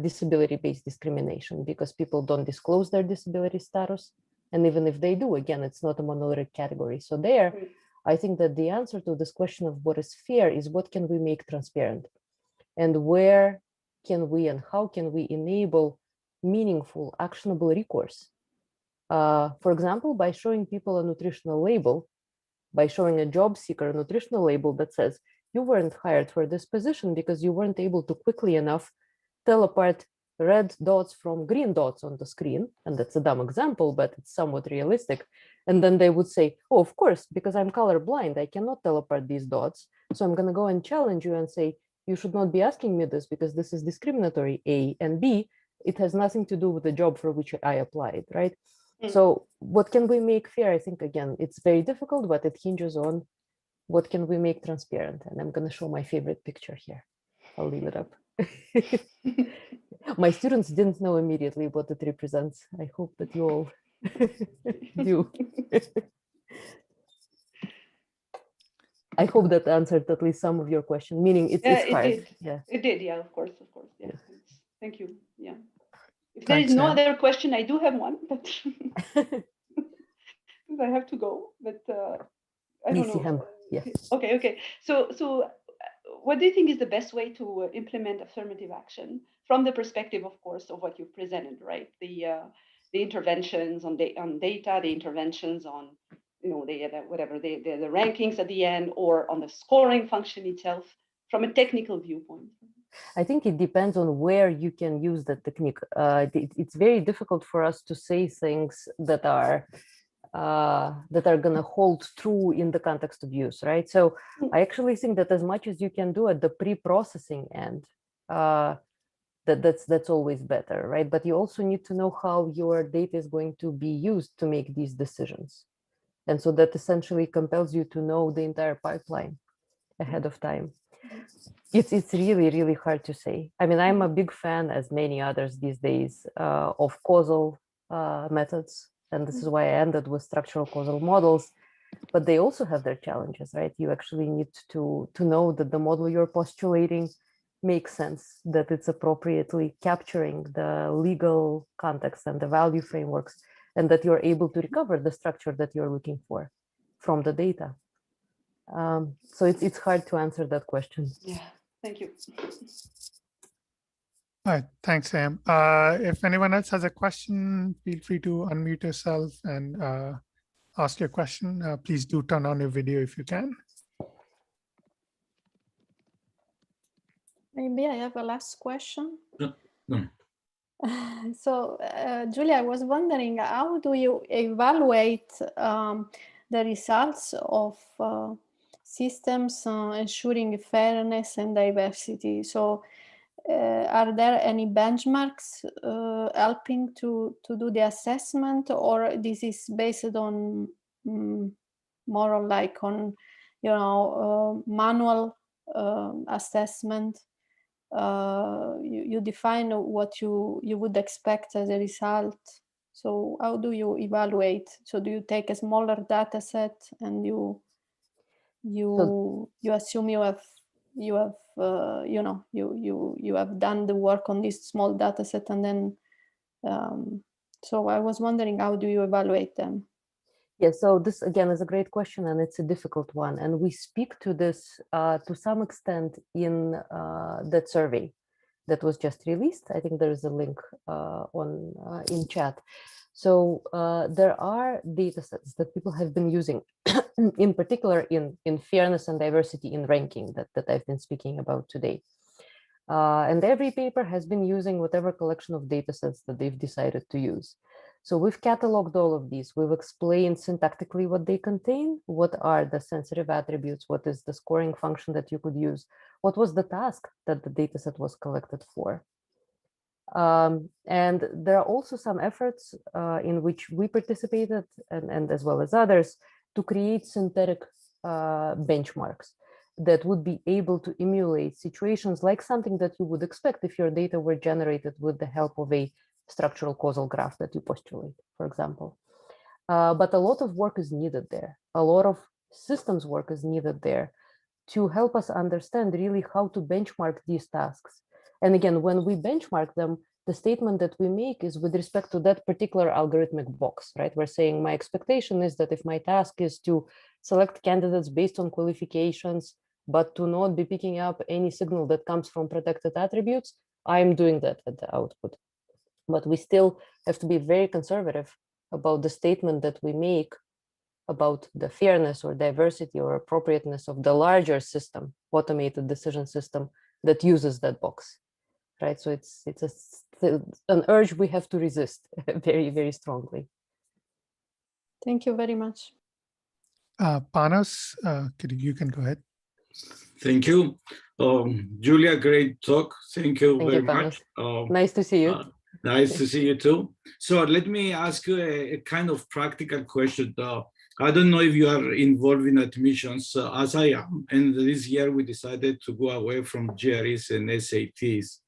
S1: disability-based discrimination, because people don't disclose their disability status. And even if they do, again, it's not a monolithic category. So there, I think that the answer to this question of what is fair is what can we make transparent, and where can we and how can we enable meaningful, actionable recourse. For example, by showing people a nutritional label, by showing a job seeker a nutritional label that says, you weren't hired for this position because you weren't able to quickly enough tell apart red dots from green dots on the screen. And that's a dumb example, but it's somewhat realistic. And then they would say, oh, of course, because I'm colorblind, I cannot tell apart these dots. So I'm going to go and challenge you and say, you should not be asking me this because this is discriminatory, A, and B, it has nothing to do with the job for which I applied, right? So what can we make fair? I think, again, it's very difficult, but it hinges on what can we make transparent. And I'm going to show my favorite picture here. I'll leave it up. My students didn't know immediately what it represents. I hope that you all do. I hope that answered at least some of your question, meaning it's hard.
S5: Did.
S1: Yeah.
S5: It did, yeah, of course. Yeah. Thank you. Yeah. If there
S3: Thanks,
S5: is no
S3: Sam.
S5: other question, I do have one, but I have to go. But I don't know.
S1: Yeah.
S5: Okay. So what do you think is the best way to implement affirmative action from the perspective, of course, of what you presented, right? The interventions on data, the interventions on the rankings at the end, or on the scoring function itself, from a technical viewpoint.
S1: I think it depends on where you can use the technique. It's very difficult for us to say things that are going to hold true in the context of use, right? So I actually think that as much as you can do at the pre-processing end, that's always better, right? But you also need to know how your data is going to be used to make these decisions. And so that essentially compels you to know the entire pipeline ahead of time. It's really, really hard to say. I mean, I'm a big fan, as many others these days, of causal methods. And this is why I ended with structural causal models. But they also have their challenges, right? You actually need to know that the model you're postulating makes sense, that it's appropriately capturing the legal context and the value frameworks, and that you're able to recover the structure that you're looking for from the data. So it's hard to answer that question.
S5: Yeah, thank you.
S3: All right, thanks, Sam. If anyone else has a question, feel free to unmute yourself and ask your question. Please do turn on your video if you can.
S4: Maybe I have a last question.
S6: No.
S4: So, Julia, I was wondering, how do you evaluate the results of systems ensuring fairness and diversity? So, are there any benchmarks helping to do the assessment, or this is based on more or like on, manual assessment? You define what you would expect as a result. So how do you evaluate? So do you take a smaller data set and you assume you have done the work on this small data set, and then so I was wondering, how do you evaluate them?
S1: Yeah, so this again is a great question, and it's a difficult one. And we speak to this to some extent in that survey that was just released. I think there is a link in chat. So there are data sets that people have been using, in particular in fairness and diversity in ranking that I've been speaking about today. And every paper has been using whatever collection of data sets that they've decided to use. So we've cataloged all of these. We've explained syntactically what they contain, what are the sensitive attributes, what is the scoring function that you could use, what was the task that the dataset was collected for. And there are also some efforts in which we participated, and as well as others, to create synthetic benchmarks that would be able to emulate situations like something that you would expect if your data were generated with the help of a structural causal graph that you postulate, for example. But a lot of work is needed there. A lot of systems work is needed there to help us understand really how to benchmark these tasks. And again, when we benchmark them, the statement that we make is with respect to that particular algorithmic box, right? We're saying my expectation is that if my task is to select candidates based on qualifications, but to not be picking up any signal that comes from protected attributes, I'm doing that at the output. But we still have to be very conservative about the statement that we make about the fairness or diversity or appropriateness of the larger system, automated decision system that uses that box, right? So it's an urge we have to resist very, very strongly.
S4: Thank you very much.
S3: Panos, you can go ahead.
S6: Thank you. Julia, great talk. Thank you very much.
S1: Nice to see you.
S6: Nice to see you too. So let me ask you a kind of practical question. I don't know if you are involved in admissions as I am. And this year we decided to go away from GREs and SATs.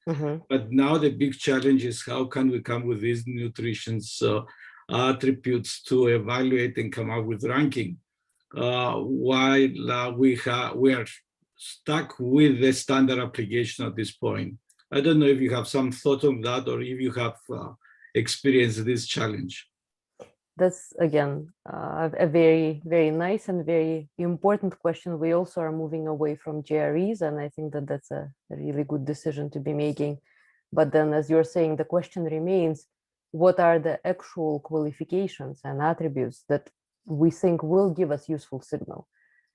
S6: But now the big challenge is how can we come with these nutrition attributes to evaluate and come up with ranking, while we are stuck with the standard application at this point. I don't know if you have some thought on that or if you have experienced this challenge.
S1: That's, again, a very, very nice and very important question. We also are moving away from GREs, and I think that that's a really good decision to be making. But then, as you're saying, the question remains, what are the actual qualifications and attributes that we think will give us useful signal,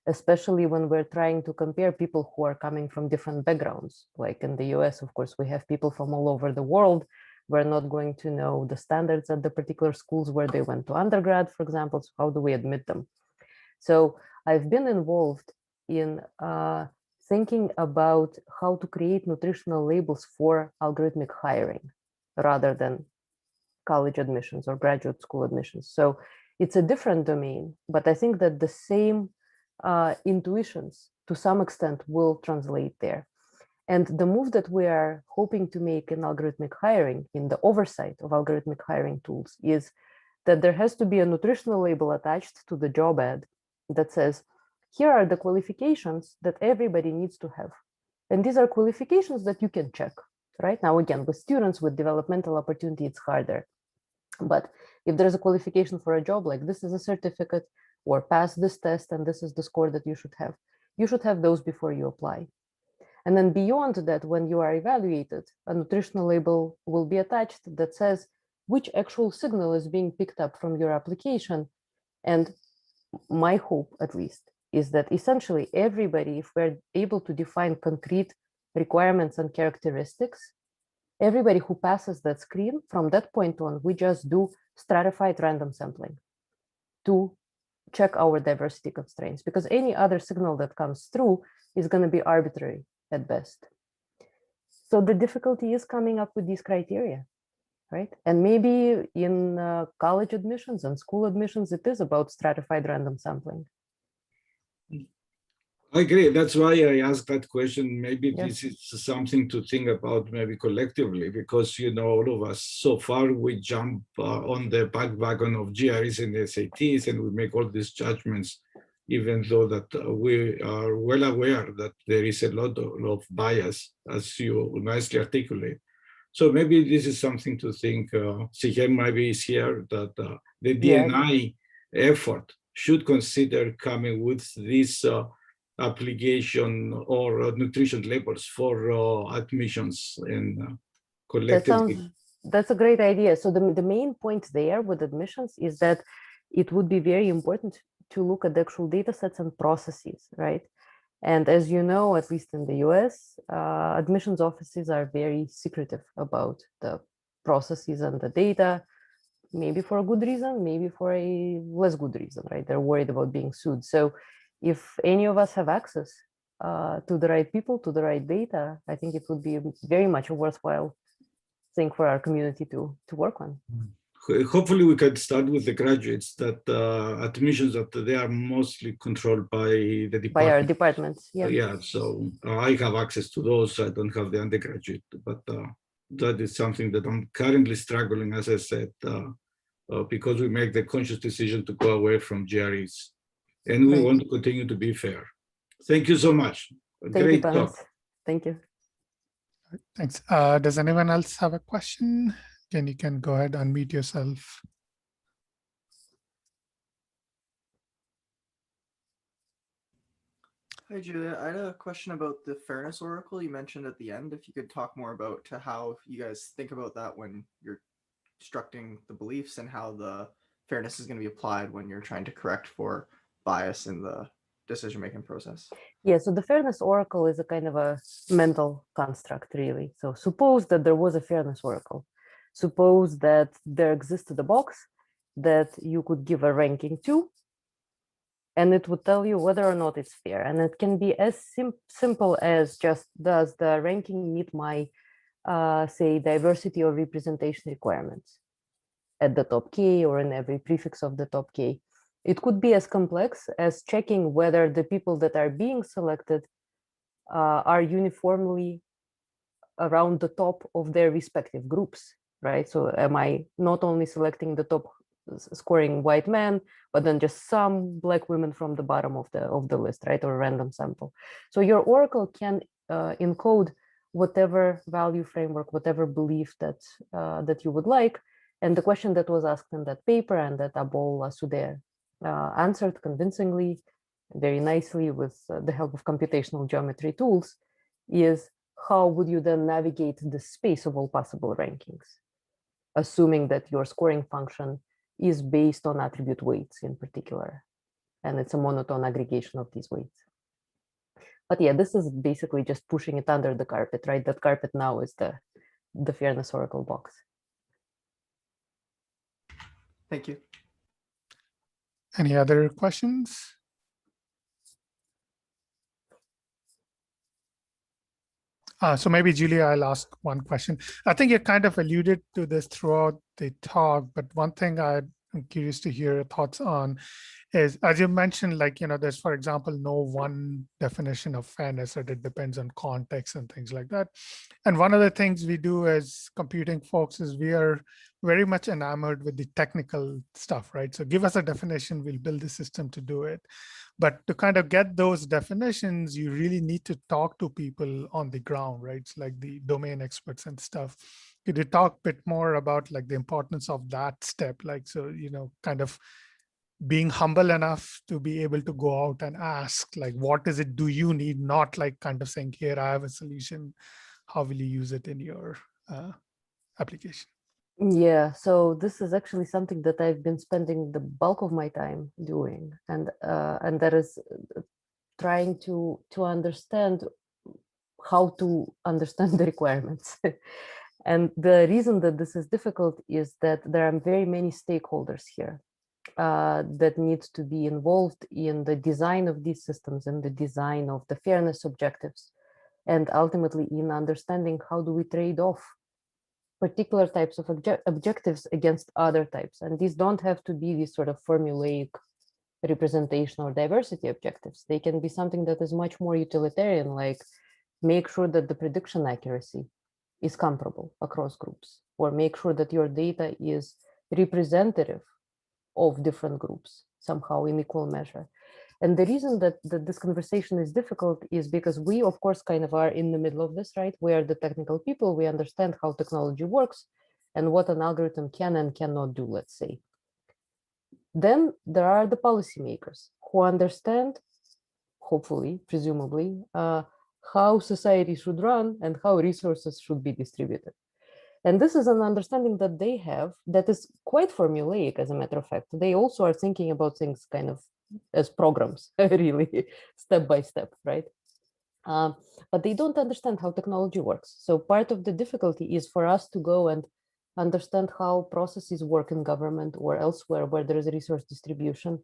S1: especially when we're trying to compare people who are coming from different backgrounds. Like in the US, of course, we have people from all over the world. We're not going to know the standards at the particular schools where they went to undergrad, for example. So how do we admit them? So I've been involved in thinking about how to create nutritional labels for algorithmic hiring rather than college admissions or graduate school admissions. So it's a different domain, but I think that the same intuitions to some extent will translate there. And the move that we are hoping to make in algorithmic hiring, in the oversight of algorithmic hiring tools, is that there has to be a nutritional label attached to the job ad that says, here are the qualifications that everybody needs to have. And these are qualifications that you can check, right? Now, again, with students with developmental opportunity, it's harder. But if there's a qualification for a job, like this is a certificate or pass this test and this is the score that you should have those before you apply. And then beyond that, when you are evaluated, a nutritional label will be attached that says which actual signal is being picked up from your application. And my hope, at least, is that essentially everybody, if we're able to define concrete requirements and characteristics, everybody who passes that screen, from that point on, we just do stratified random sampling to check our diversity constraints, because any other signal that comes through is going to be arbitrary at best. So the difficulty is coming up with these criteria, right? And maybe in college admissions and school admissions, it is about stratified random sampling.
S6: I agree. That's why I asked that question. Maybe this is something to think about, maybe collectively, because, you know, all of us, so far we jump on the bandwagon of GREs and SATs, and we make all these judgments, even though that we are well aware that there is a lot of bias, as you nicely articulate. So maybe this is something to think. Sihen maybe is here, that the DNI effort should consider coming with this application or nutrition labels for admissions and collectively.
S1: That's a great idea. So the main point there with admissions is that it would be very important to look at the actual data sets and processes, right? And as you know, at least in the US, admissions offices are very secretive about the processes and the data, maybe for a good reason, maybe for a less good reason, right? They're worried about being sued. So if any of us have access to the right people, to the right data, I think it would be very much a worthwhile thing for our community to work on.
S6: Hopefully we can start with the graduates that admissions that they are mostly controlled by the department.
S1: By our departments, yeah.
S6: Yeah, so I have access to those. I don't have the undergraduate, but that is something that I'm currently struggling, as I said, because we make the conscious decision to go away from GREs. And we want to continue to be fair. Thank you so much. Great talk.
S1: Thank you.
S3: Thanks. Does anyone else have a question? Then you can go ahead, unmute yourself.
S7: Hi, Julia. I had a question about the fairness oracle you mentioned at the end. If you could talk more about how you guys think about that when you're constructing the beliefs and how the fairness is going to be applied when you're trying to correct for bias in the decision-making process.
S1: Yeah, so the fairness oracle is a kind of a mental construct, really. So suppose that there was a fairness oracle. Suppose that there existed a box that you could give a ranking to, and it would tell you whether or not it's fair. And it can be as simple as just, does the ranking meet my, say, diversity or representation requirements at the top K or in every prefix of the top K. It could be as complex as checking whether the people that are being selected are uniformly around the top of their respective groups, right? So am I not only selecting the top scoring white men, but then just some black women from the bottom of the list, right? Or a random sample. So your oracle can encode whatever value framework, whatever belief that that you would like. And the question that was asked in that paper and that Abol Asude answered convincingly, very nicely with the help of computational geometry tools is, how would you then navigate the space of all possible rankings, assuming that your scoring function is based on attribute weights in particular, and it's a monotone aggregation of these weights. But yeah, this is basically just pushing it under the carpet, right? That carpet now is the fairness oracle box.
S7: Thank you.
S3: Any other questions? So maybe, Julia, I'll ask one question. I think you kind of alluded to this throughout the talk, but one thing I'm curious to hear your thoughts on is, as you mentioned, like, you know, there's, for example, no one definition of fairness, or it depends on context and things like that. And one of the things we do as computing folks is we are very much enamored with the technical stuff, right? So give us a definition, we'll build the system to do it. But to kind of get those definitions, you really need to talk to people on the ground, right? It's like the domain experts and stuff. Could you talk a bit more about like the importance of that step? Like, so, you know, kind of being humble enough to be able to go out and ask, like, what is it do you need? Not like kind of saying, here, I have a solution. How will you use it in your application?
S1: Yeah, so this is actually something that I've been spending the bulk of my time doing, and that is trying to understand how to understand the requirements. And the reason that this is difficult is that there are very many stakeholders here that need to be involved in the design of these systems and the design of the fairness objectives, and ultimately in understanding how do we trade off particular types of objectives against other types. And these don't have to be these sort of formulaic representation or diversity objectives. They can be something that is much more utilitarian, like make sure that the prediction accuracy is comparable across groups, or make sure that your data is representative of different groups somehow in equal measure. And the reason that this conversation is difficult is because we, of course, kind of are in the middle of this, right? We are the technical people. We understand how technology works and what an algorithm can and cannot do, let's say. Then there are the policymakers who understand, hopefully, presumably, how society should run and how resources should be distributed. And this is an understanding that they have that is quite formulaic, as a matter of fact. They also are thinking about things kind of as programs, really, step by step, right? But they don't understand how technology works. So part of the difficulty is for us to go and understand how processes work in government or elsewhere where there is a resource distribution.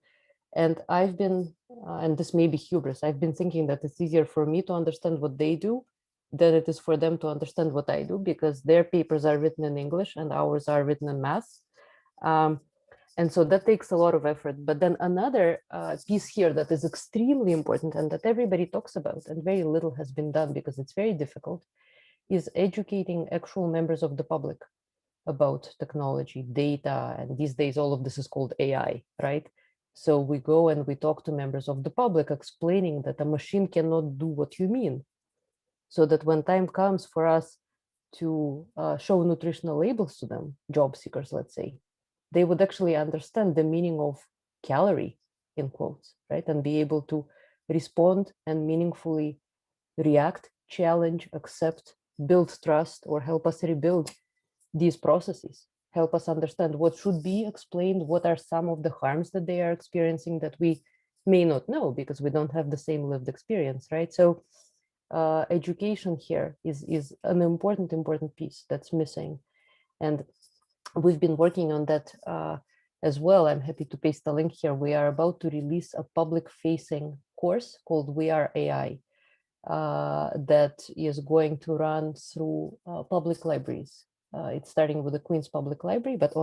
S1: And I've been, and this may be hubris, I've been thinking that it's easier for me to understand what they do than it is for them to understand what I do, because their papers are written in English and ours are written in math. And so that takes a lot of effort. But then another piece here that is extremely important and that everybody talks about and very little has been done because it's very difficult is educating actual members of the public about technology, data, and these days all of this is called AI, right? So we go and we talk to members of the public explaining that a machine cannot do what you mean, so that when time comes for us to show nutritional labels to them, job seekers, let's say, they would actually understand the meaning of calorie, in quotes, right? And be able to respond and meaningfully react, challenge, accept, build trust, or help us rebuild these processes, help us understand what should be explained, what are some of the harms that they are experiencing that we may not know because we don't have the same lived experience, right? So education here is an important piece that's missing. And we've been working on that as well. I'm happy to paste the link here. We are about to release a public-facing course called We Are AI that is going to run through public libraries. It's starting with the Queen's Public Library, but